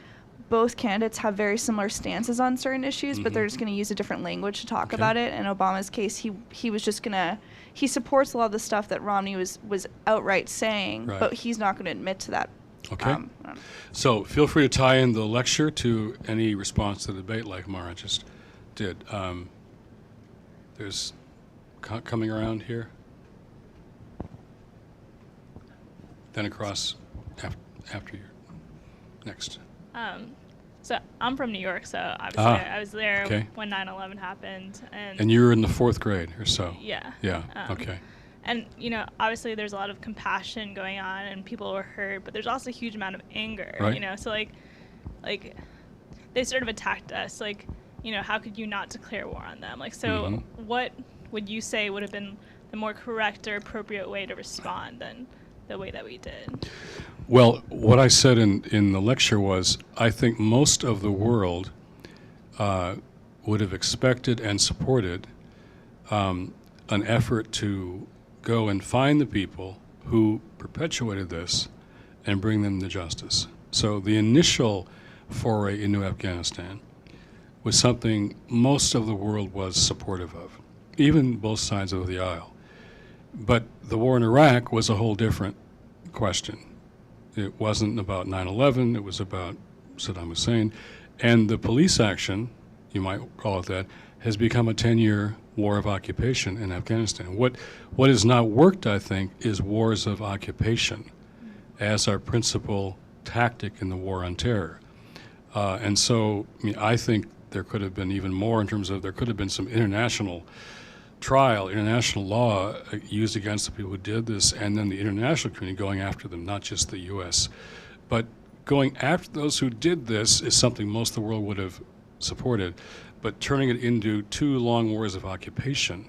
both candidates have very similar stances on certain issues, but they're just going to use a different language to talk about it. In Obama's case, he was just going to, he supports a lot of the stuff that Romney was outright saying, but he's not going to admit to that. Okay. So feel free to tie in the lecture to any response to the debate like Mara just did. There's coming around here. Then across after you. Next. So I'm from New York, so obviously I was there when 9/11 happened. And you were in the 4th grade or so? Yeah. Yeah, okay. And, obviously there's a lot of compassion going on and people were hurt, but there's also a huge amount of anger, So, like they sort of attacked us. Like, how could you not declare war on them? Like, so what would you say would have been the more correct or appropriate way to respond than the way that we did? Well, what I said in the lecture was, I think most of the world would have expected and supported an effort to go and find the people who perpetuated this and bring them to justice. So the initial foray into Afghanistan was something most of the world was supportive of, even both sides of the aisle. But the war in Iraq was a whole different question. It wasn't about 9/11, it was about Saddam Hussein. And the police action, you might call it that, has become a 10-year war of occupation in Afghanistan. What has not worked, I think, is wars of occupation as our principal tactic in the war on terror. And so, I mean, I think there could have been even more in terms of there could have been some international trial, international law used against the people who did this, and then the international community going after them, not just the U.S. But going after those who did this is something most of the world would have supported. But turning it into 2 long wars of occupation,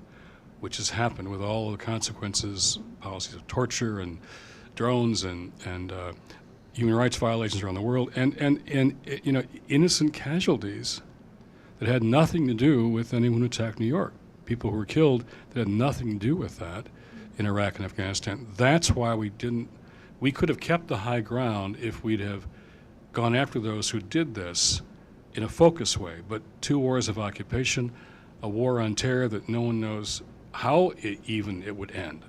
which has happened with all the consequences, policies of torture and drones and human rights violations around the world, and you know, innocent casualties that had nothing to do with anyone who attacked New York. People who were killed that had nothing to do with that in Iraq and Afghanistan. That's why we could have kept the high ground if we'd have gone after those who did this in a focused way. But 2 wars of occupation, a war on terror that no one knows how it would end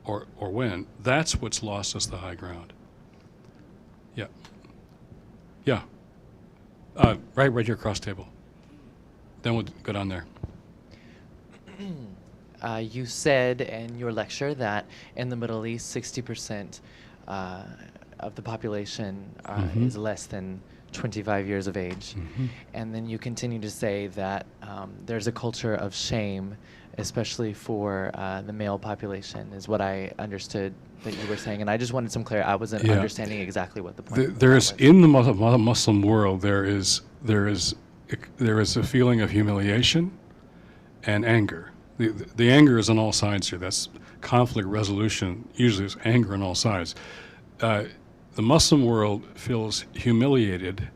or when, that's what's lost us the high ground. Yeah. Yeah. Right here across the table. Then we'll go down there. You said in your lecture that in the Middle East, 60% of the population is less than 25 years of age. And then you continue to say that there's a culture of shame, especially for the male population, is what I understood that you were saying. And I just wanted some clarity. I wasn't understanding exactly what the point was. In the Muslim world, there is a feeling of humiliation and anger. The anger is on all sides here. That's conflict resolution. Usually there's anger on all sides. The Muslim world feels humiliated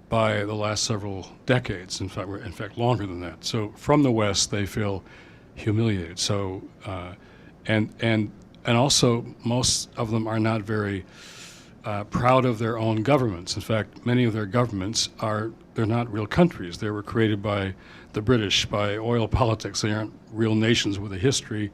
by the last several decades, in fact longer than that. So from the West, they feel humiliated. So, and also most of them are not very proud of their own governments. In fact, many of their governments they're not real countries. They were created by the British, by oil politics. They aren't real nations with a history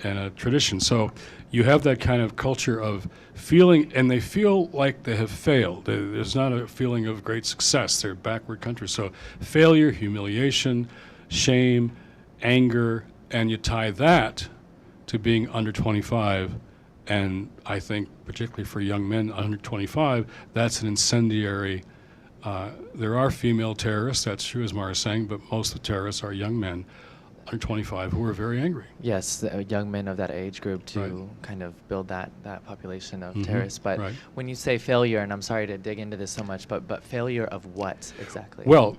and a tradition. So you have that kind of culture of feeling, and they feel like they have failed. There's not a feeling of great success. They're backward countries. So failure, humiliation, shame, anger, and you tie that to being under 25. And I think particularly for young men under 25, that's an incendiary. There are female terrorists, that's true, as Mara is saying, but most of the terrorists are young men under 25 who are very angry. Yes, young men of that age group to kind of build that population of terrorists. But when you say failure, and I'm sorry to dig into this so much, but failure of what exactly? Well,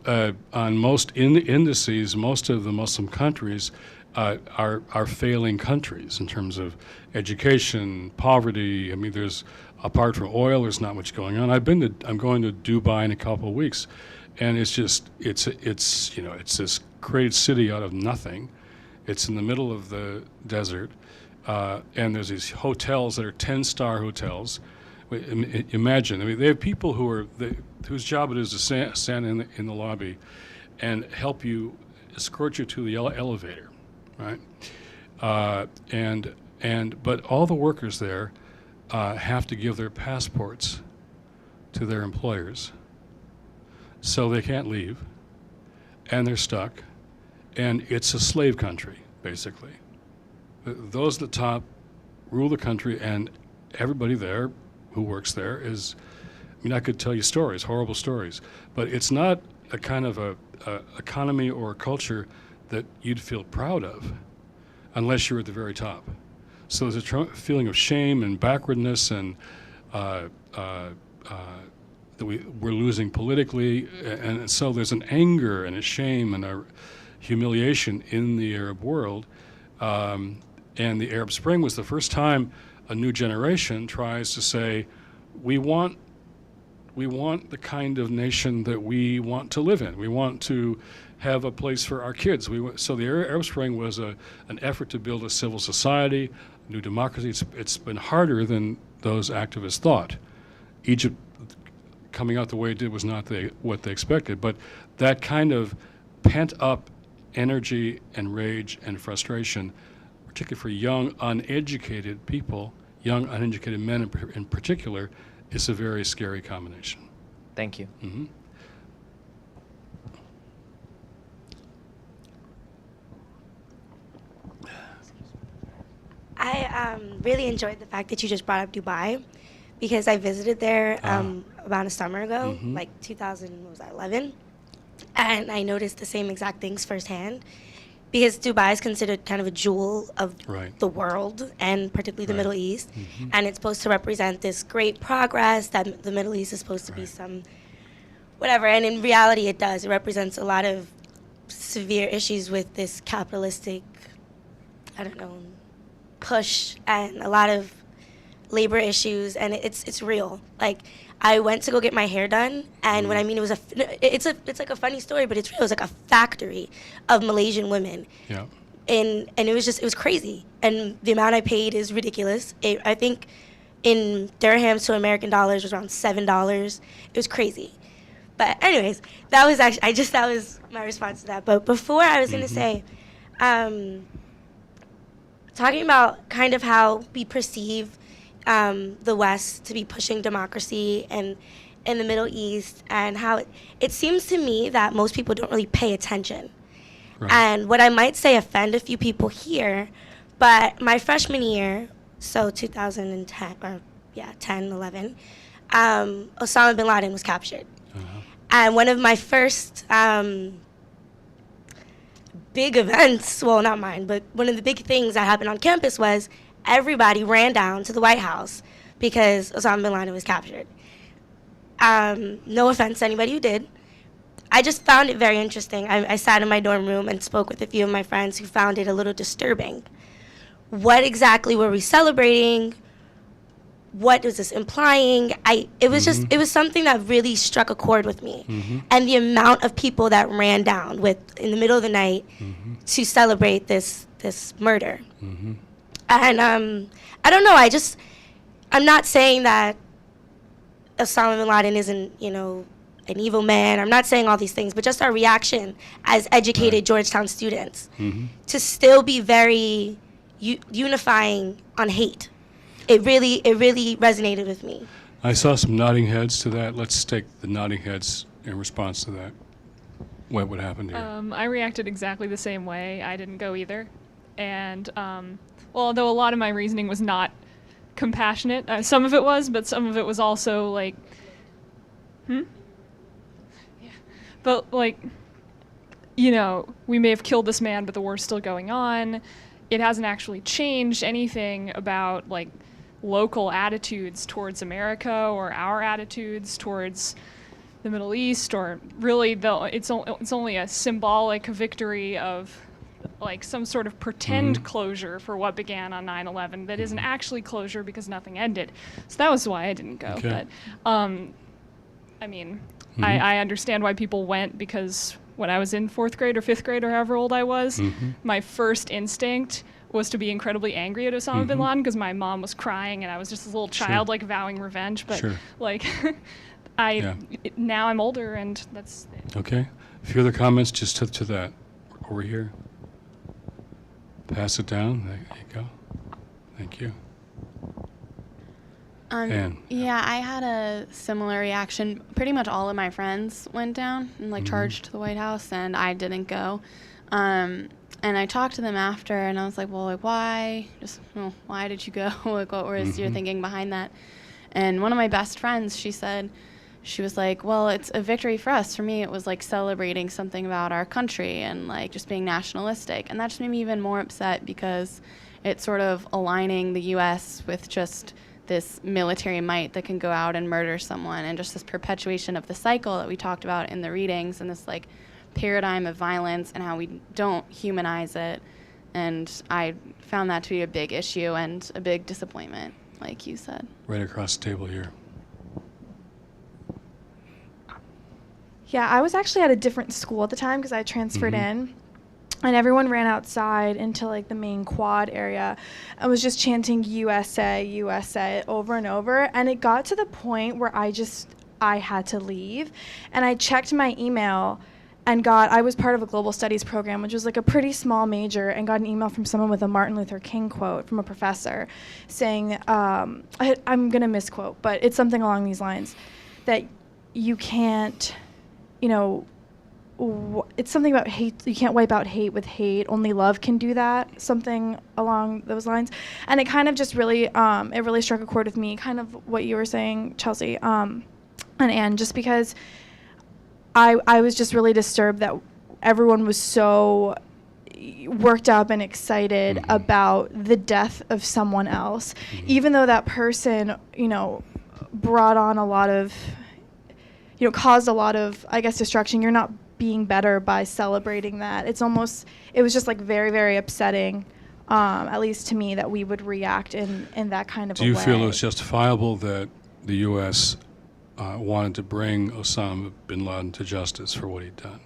on most indices, most of the Muslim countries are failing countries in terms of education, poverty. I mean, apart from oil, there's not much going on. I'm going to Dubai in a couple of weeks, and it's this created city out of nothing. It's in the middle of the desert, and there's these hotels that are 10-star hotels. Imagine, I mean, they have people whose job it is to stand in the lobby and help you, escort you to the elevator, right? But all the workers there have to give their passports to their employers, so they can't leave, and they're stuck, and it's a slave country, basically. Those at the top rule the country, and everybody there who works there is, I mean, I could tell you stories, horrible stories, but it's not a kind of a economy or a culture that you'd feel proud of unless you're at the very top. So there's a feeling of shame and backwardness, and that we're losing politically, and so there's an anger and a shame and a humiliation in the Arab world. And the Arab Spring was the first time a new generation tries to say, we want the kind of nation that we want to live in. We want to have a place for our kids. So the Arab Spring was an effort to build a civil society, new democracy. It's been harder than those activists thought. Egypt coming out the way it did was not what they expected. But that kind of pent-up energy and rage and frustration, particularly for young, uneducated people, young, uneducated men in particular, is a very scary combination. Thank you. Mm-hmm. I really enjoyed the fact that you just brought up Dubai, because I visited there about a summer ago, like 2011, and I noticed the same exact things firsthand, because Dubai is considered kind of a jewel of the world, and particularly the Middle East, and it's supposed to represent this great progress, that the Middle East is supposed to be some whatever, and in reality it does. It represents a lot of severe issues with this capitalistic, I don't know, push, and a lot of labor issues, and it's real. Like, I went to go get my hair done, and when I mean it's like a funny story, but it's real. It was like a factory of Malaysian women. Yeah. And it was crazy, and the amount I paid is ridiculous. I think in dirhams to American dollars was around $7. It was crazy. But anyways, that was my response to that. But before, I was gonna say, talking about kind of how we perceive the West to be pushing democracy and in the Middle East, and how it seems to me that most people don't really pay attention. Right. And what I might say offend a few people here, but my freshman year, so 2010, or 10, 11, Osama bin Laden was captured. And one of my first big events, well, not mine, but one of the big things that happened on campus was everybody ran down to the White House because Osama bin Laden was captured. No offense to anybody who did. I just found it very interesting. I sat in my dorm room and spoke with a few of my friends who found it a little disturbing. What exactly were we celebrating? What was this implying? It was something that really struck a chord with me. And the amount of people that ran down in the middle of the night to celebrate this murder. And I don't know, I'm not saying that Osama bin Laden isn't, an evil man. I'm not saying all these things, but just our reaction as educated Georgetown students to still be very unifying on hate. It really resonated with me. I saw some nodding heads to that. Let's take the nodding heads in response to that. What would happen here? I reacted exactly the same way. I didn't go either. And, although a lot of my reasoning was not compassionate, some of it was, but some of it was also like, Yeah. But, we may have killed this man, but the war's still going on. It hasn't actually changed anything about, local attitudes towards America or our attitudes towards the Middle East, or really it's only a symbolic victory of some sort of pretend closure for what began on 9/11 that isn't actually closure because nothing ended. So that was why I didn't go. Okay. But I understand why people went, because when I was in 4th grade or 5th grade or however old I was, my first instinct was to be incredibly angry at Osama bin Laden because my mom was crying and I was just a little child vowing revenge. But now I'm older, and that's it. Okay. A few other comments just to that over here. Pass it down. There you go. Thank you. Yeah, I had a similar reaction. Pretty much all of my friends went down and charged to the White House, and I didn't go. And I talked to them after, and I was like, well, why? Why did you go? What was your thinking behind that? And one of my best friends, she was like, well, it's a victory for us. For me, it was celebrating something about our country and just being nationalistic. And that just made me even more upset, because it's sort of aligning the U.S. with just this military might that can go out and murder someone, and just this perpetuation of the cycle that we talked about in the readings, and this paradigm of violence and how we don't humanize it. And I found that to be a big issue and a big disappointment, like you said. Right across the table here. Yeah, I was actually at a different school at the time because I transferred in. And everyone ran outside into the main quad area and was just chanting USA, USA over and over. And it got to the point where I had to leave. And I checked my email and I was part of a global studies program, which was like a pretty small major, and got an email from someone with a Martin Luther King quote from a professor saying, I'm going to misquote, but it's something along these lines, that you can't, it's something about hate. You can't wipe out hate with hate. Only love can do that. Something along those lines. And it kind of just really, it really struck a chord with me, kind of what you were saying, Chelsea, and Anne, just because I was just really disturbed that everyone was so worked up and excited about the death of someone else, even though that person, brought on a lot of, caused a lot of, I guess, destruction. You're not being better by celebrating that. It was just like very, very upsetting, at least to me, that we would react in that kind of a way. Do you feel it was justifiable that the U.S. Wanted to bring Osama bin Laden to justice for what he'd done?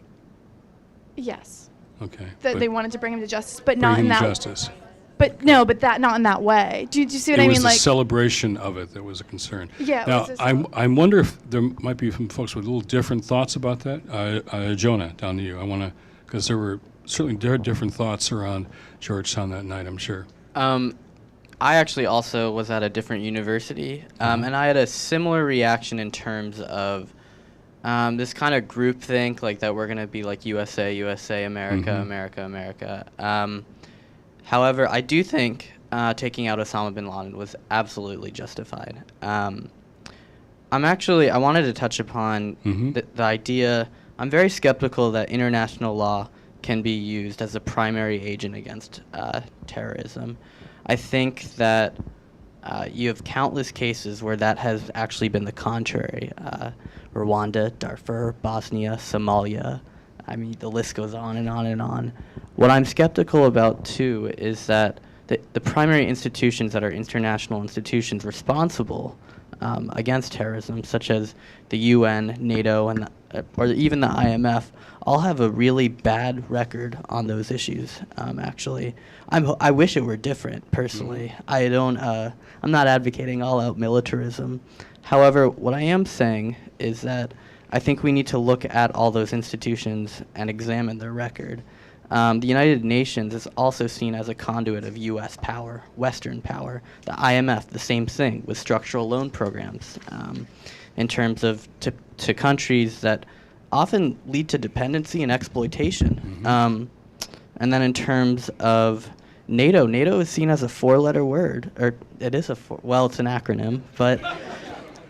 Yes. Okay. They wanted to bring him to justice, but not in that justice. But no, but not in that way. Do you see what I mean? It was the celebration of it that was a concern. Yeah. Now, I wonder if there might be some folks with a little different thoughts about that. Jonah, down to you. Because there were certainly different thoughts around Georgetown that night, I'm sure. I actually also was at a different university, and I had a similar reaction in terms of this kind of groupthink, like that we're going to be like USA, USA, America, America, America. However, I do think taking out Osama bin Laden was absolutely justified. I wanted to touch upon the idea. I'm very skeptical that international law can be used as a primary agent against terrorism. I think that you have countless cases where that has actually been the contrary. Rwanda, Darfur, Bosnia, Somalia. I mean, the list goes on and on and on. What I'm skeptical about, too, is that the primary institutions that are international institutions responsible against terrorism, such as the UN, NATO, and or even the IMF, all have a really bad record on those issues. Actually, I wish it were different. Personally, I'm not advocating all-out militarism. However, what I am saying is that I think we need to look at all those institutions and examine their record. The United Nations is also seen as a conduit of U.S. power, Western power. The IMF, the same thing, with structural loan programs in terms of to countries that often lead to dependency and exploitation. And then in terms of NATO is seen as a four-letter word, or it is it's an acronym, but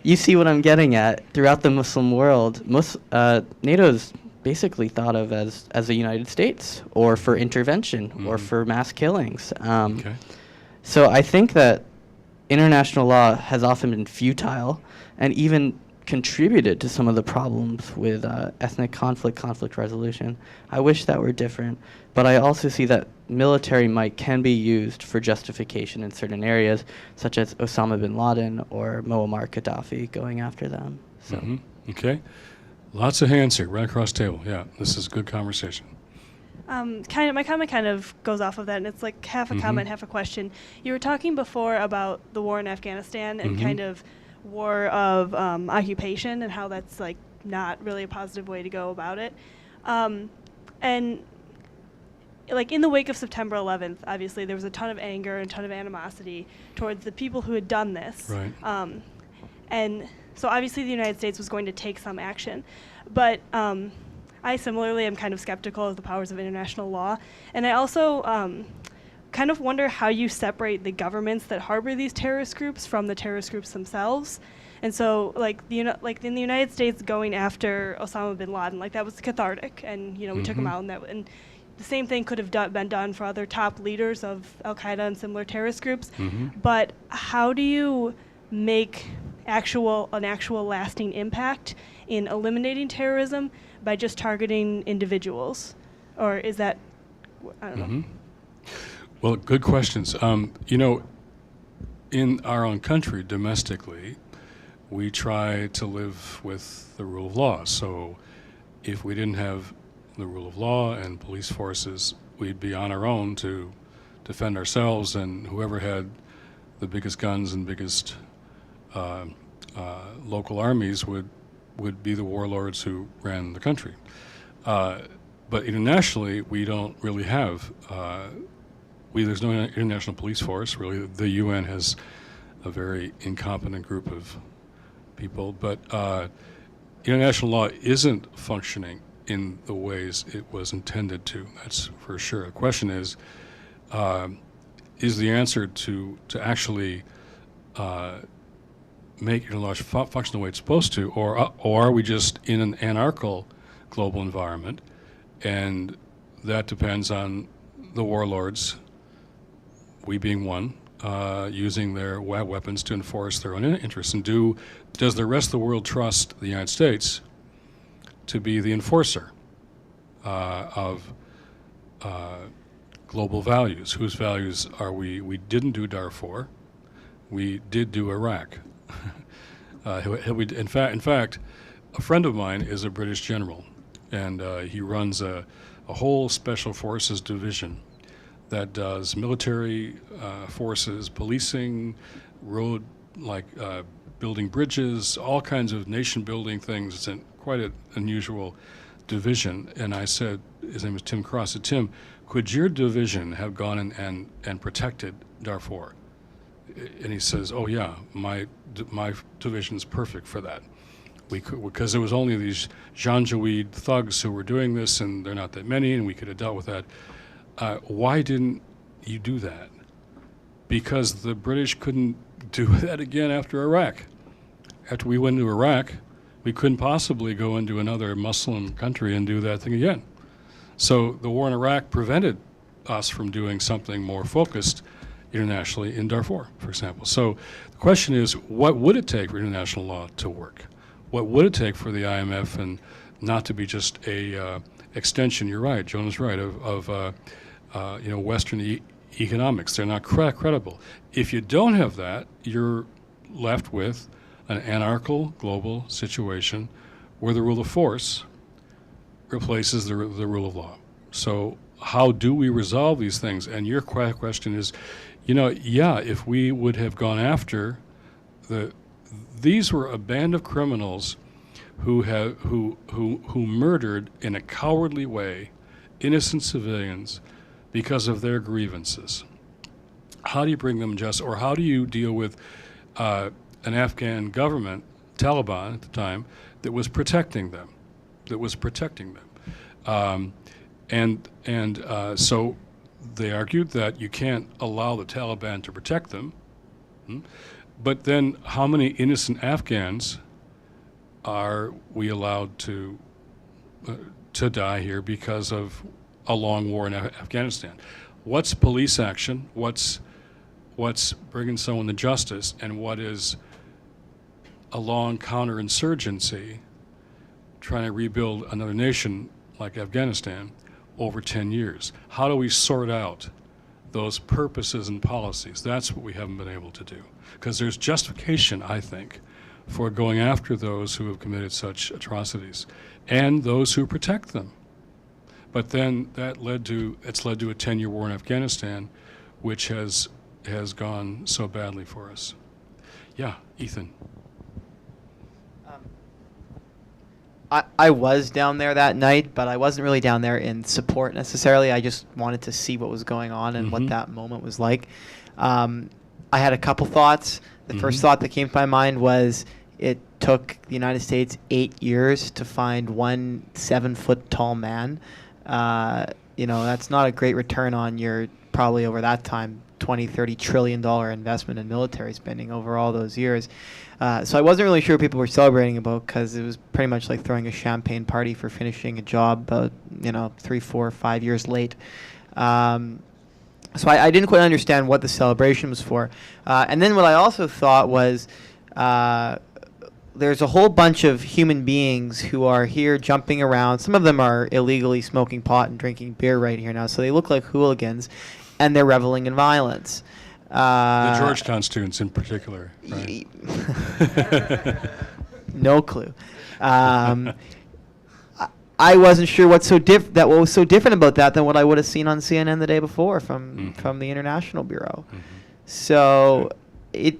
you see what I'm getting at. Throughout the Muslim world, NATO is basically thought of as the United States, or for intervention, or for mass killings. So I think that international law has often been futile and even contributed to some of the problems with ethnic conflict resolution. I wish that were different, but I also see that military might can be used for justification in certain areas, such as Osama bin Laden or Muammar Gaddafi going after them. So. Okay. Lots of hands here, right across the table. Yeah, this is a good conversation. My comment kind of goes off of that, and it's like half a comment, half a question. You were talking before about the war in Afghanistan and kind of war of occupation and how that's like not really a positive way to go about it. And like in the wake of September 11th, obviously there was a ton of anger and a ton of animosity towards the people who had done this. Right. And so obviously the United States was going to take some action. But I similarly am kind of skeptical of the powers of international law. And I also kind of wonder how you separate the governments that harbor these terrorist groups from the terrorist groups themselves. And so, like in the United States, going after Osama bin Laden, like that was cathartic, and we took him out, and the same thing could have been done for other top leaders of Al Qaeda and similar terrorist groups. But how do you make an actual lasting impact in eliminating terrorism by just targeting individuals, or is that I don't know. Well, good questions. In our own country, domestically, we try to live with the rule of law. So if we didn't have the rule of law and police forces, we'd be on our own to defend ourselves, and whoever had the biggest guns and biggest local armies would would be the warlords who ran the country. But internationally, we don't really have, there's no international police force, really. The UN has a very incompetent group of people, but international law isn't functioning in the ways it was intended to, that's for sure. The question is the answer to actually make international law function the way it's supposed to, or are we just in an anarchical global environment, and that depends on the warlords, we being one, using their weapons to enforce their own interests. And does the rest of the world trust the United States to be the enforcer of global values? Whose values are we? We didn't do Darfur. We did do Iraq. In fact, a friend of mine is a British general, and he runs a whole special forces division that does military forces, policing, road, building bridges, all kinds of nation-building things. It's quite an unusual division. And I said, his name is Tim Cross, I said, Tim, could your division have gone and protected Darfur? And he says, oh yeah, my division is perfect for that. We could, because there was only these Janjaweed thugs who were doing this, and they're not that many, and we could have dealt with that. Why didn't you do that? Because the British couldn't do that again after Iraq. After we went into Iraq, we couldn't possibly go into another Muslim country and do that thing again. So the war in Iraq prevented us from doing something more focused internationally in Darfur, for example. So the question is, what would it take for international law to work? What would it take for the IMF and not to be just a extension, you're right, Jonah's right, of Western economics? They're not credible. If you don't have that, you're left with an anarchical global situation where the rule of force replaces the rule of law. So how do we resolve these things? And your question is, if we would have gone after these were a band of criminals who murdered in a cowardly way innocent civilians because of their grievances. How do you bring them justice, or how do you deal with an Afghan government, Taliban at the time, that was protecting them? So they argued that you can't allow the Taliban to protect them. But then how many innocent Afghans are we allowed to die here because of a long war in Afghanistan? What's police action? What's bringing someone to justice? And what is a long counterinsurgency trying to rebuild another nation like Afghanistan over 10 years? How do we sort out those purposes and policies? That's what we haven't been able to do. Because there's justification, I think, for going after those who have committed such atrocities and those who protect them. But then it's led to a 10-year war in Afghanistan, which has gone so badly for us. Yeah, Ethan. I was down there that night, but I wasn't really down there in support necessarily. I just wanted to see what was going on and what that moment was like. I had a couple thoughts. The first thought that came to my mind was it took the United States 8 years to find one 7-foot-tall man. That's not a great return on your probably over that time $20-30 trillion investment in military spending over all those years. So I wasn't really sure what people were celebrating about, because it was pretty much like throwing a champagne party for finishing a job 3, 4, 5 years late. So I didn't quite understand what the celebration was for. And then what I also thought was there's a whole bunch of human beings who are here jumping around. Some of them are illegally smoking pot and drinking beer right here now, so they look like hooligans, and they're reveling in violence. The Georgetown students in particular, right? No clue. I wasn't sure what was so different about that than what I would have seen on CNN the day before from the International Bureau. So it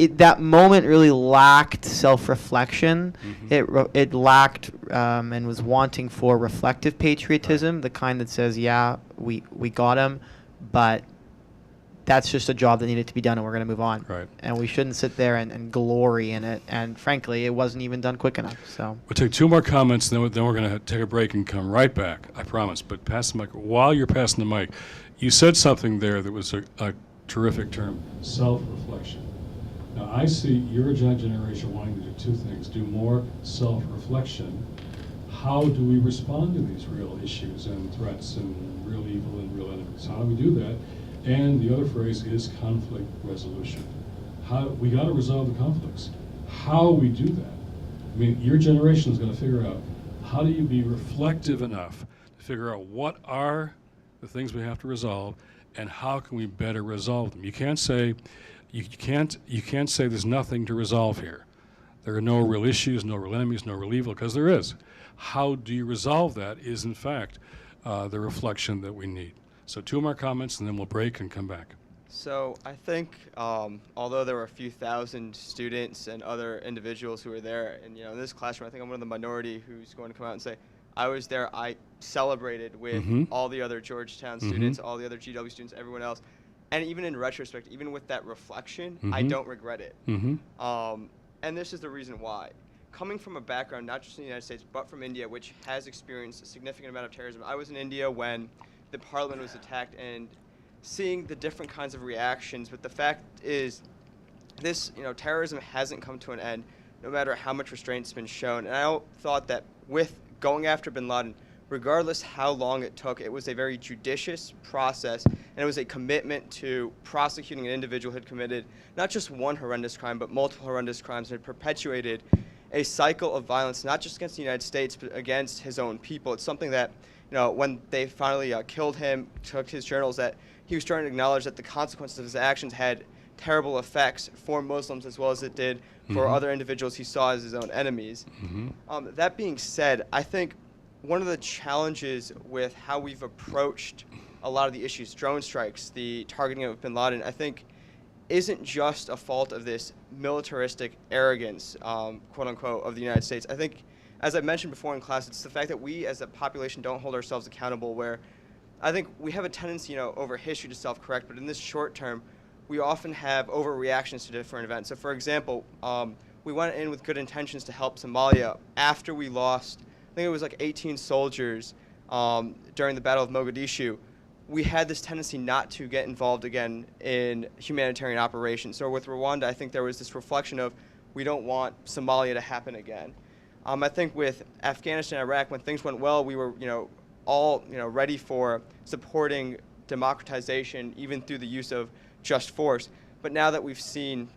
that moment really lacked self-reflection. It lacked and was wanting for reflective patriotism, the kind that says, yeah, we got him, but that's just a job that needed to be done, and we're going to move on. Right. And we shouldn't sit there and glory in it. And frankly, it wasn't even done quick enough. So We'll take 2 more comments, then we're going to take a break and come right back, I promise. But pass the mic. While you're passing the mic, you said something there that was a terrific term, self-reflection. Now, I see your generation wanting to do 2 things. Do more self-reflection. How do we respond to these real issues and threats and real evil and real enemies? How do we do that? And the other phrase is conflict resolution. We got to resolve the conflicts. How we do that? I mean, your generation is going to figure out, how do you be reflective enough to figure out what are the things we have to resolve, and how can we better resolve them? You can't say there's nothing to resolve here. There are no real issues, no real enemies, no real evil, because there is. How do you resolve that is, in fact, the reflection that we need. So 2 more comments, and then we'll break and come back. So I think, although there were a few thousand students and other individuals who were there, and in this classroom, I think I'm one of the minority who's going to come out and say, I was there. I celebrated with all the other Georgetown students, all the other GW students, everyone else, and even in retrospect, even with that reflection, I don't regret it. And this is the reason why. Coming from a background, not just in the United States, but from India, which has experienced a significant amount of terrorism. I was in India when the parliament was attacked, and seeing the different kinds of reactions. But the fact is, this, terrorism hasn't come to an end, no matter how much restraint's been shown. And I thought that with going after bin Laden, regardless how long it took, it was a very judicious process, and it was a commitment to prosecuting an individual who had committed not just one horrendous crime, but multiple horrendous crimes, and had perpetuated a cycle of violence, not just against the United States, but against his own people. It's something that, when they finally killed him, took his journals, that he was trying to acknowledge that the consequences of his actions had terrible effects for Muslims as well as it did for other individuals he saw as his own enemies. That being said, I think one of the challenges with how we've approached a lot of the issues, drone strikes, the targeting of bin Laden, I think isn't just a fault of this militaristic arrogance, quote unquote, of the United States. I think, as I mentioned before in class, it's the fact that we as a population don't hold ourselves accountable, where I think we have a tendency, over history to self-correct, but in this short term, we often have overreactions to different events. So for example, we went in with good intentions to help Somalia after we lost, I think it was like 18 soldiers during the Battle of Mogadishu. We had this tendency not to get involved again in humanitarian operations. So with Rwanda, I think there was this reflection of, we don't want Somalia to happen again. I think with Afghanistan and Iraq, when things went well, we were, all, ready for supporting democratization, even through the use of just force. But now that we've seen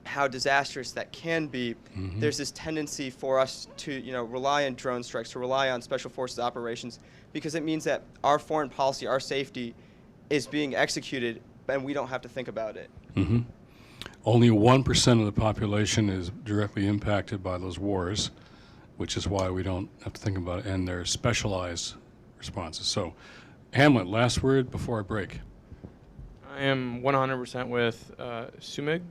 how disastrous that can be, there's this tendency for us to, rely on drone strikes, to rely on special forces operations, because it means that our foreign policy, our safety, is being executed, and we don't have to think about it. Only 1% of the population is directly impacted by those wars, which is why we don't have to think about it, and they're specialized responses. So, Hamlet, last word before I break. I am 100% with Sumig.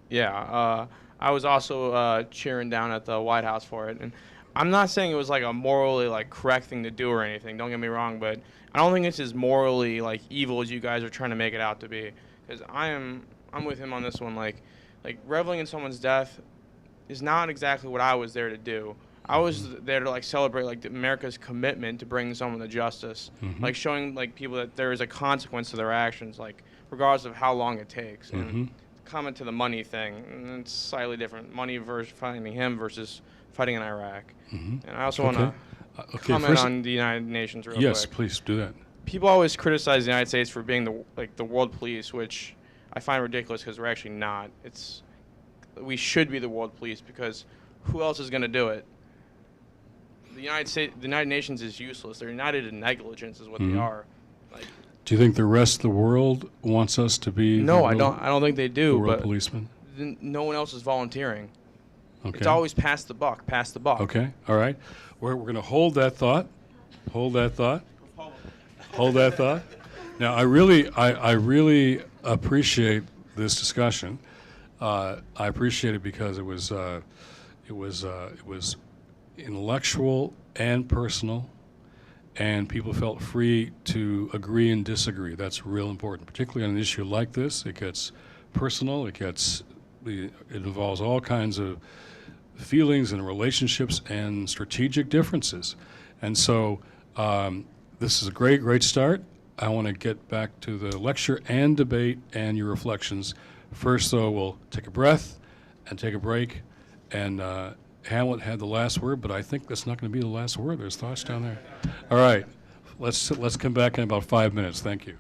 Yeah, I was also cheering down at the White House for it, and I'm not saying it was like a morally correct thing to do or anything. Don't get me wrong, but I don't think it's as morally evil as you guys are trying to make it out to be. Because I'm with him on this one. Like reveling in someone's death is not exactly what I was there to do. I was there to celebrate America's commitment to bring someone to justice, showing people that there is a consequence to their actions, regardless of how long it takes. And comment to the money thing, it's slightly different. Money versus fighting him versus fighting in Iraq. And I also want to comment on the United Nations real quick. Yes, please do that. People always criticize the United States for being the world police, which I find ridiculous because we're actually not. We should be the world police, because who else is going to do it? The United Nations is useless. They're united in negligence, is what they are. Do you think the rest of the world wants us to be? No, I don't think they do. The world but policemen. No one else is volunteering. Okay. It's always pass the buck. Pass the buck. Okay. All right. We're going to hold that thought. Hold that thought. Hold that thought. Now, I really appreciate this discussion. I appreciate it because it was intellectual and personal, and people felt free to agree and disagree. That's real important, particularly on an issue like this. It gets personal. It involves all kinds of feelings and relationships and strategic differences. And so this is a great start. I want to get back to the lecture and debate and your reflections. First, though, we'll take a breath and take a break. And Hamlet had the last word, but I think that's not going to be the last word. There's thoughts down there. All right. Let's come back in about 5 minutes. Thank you.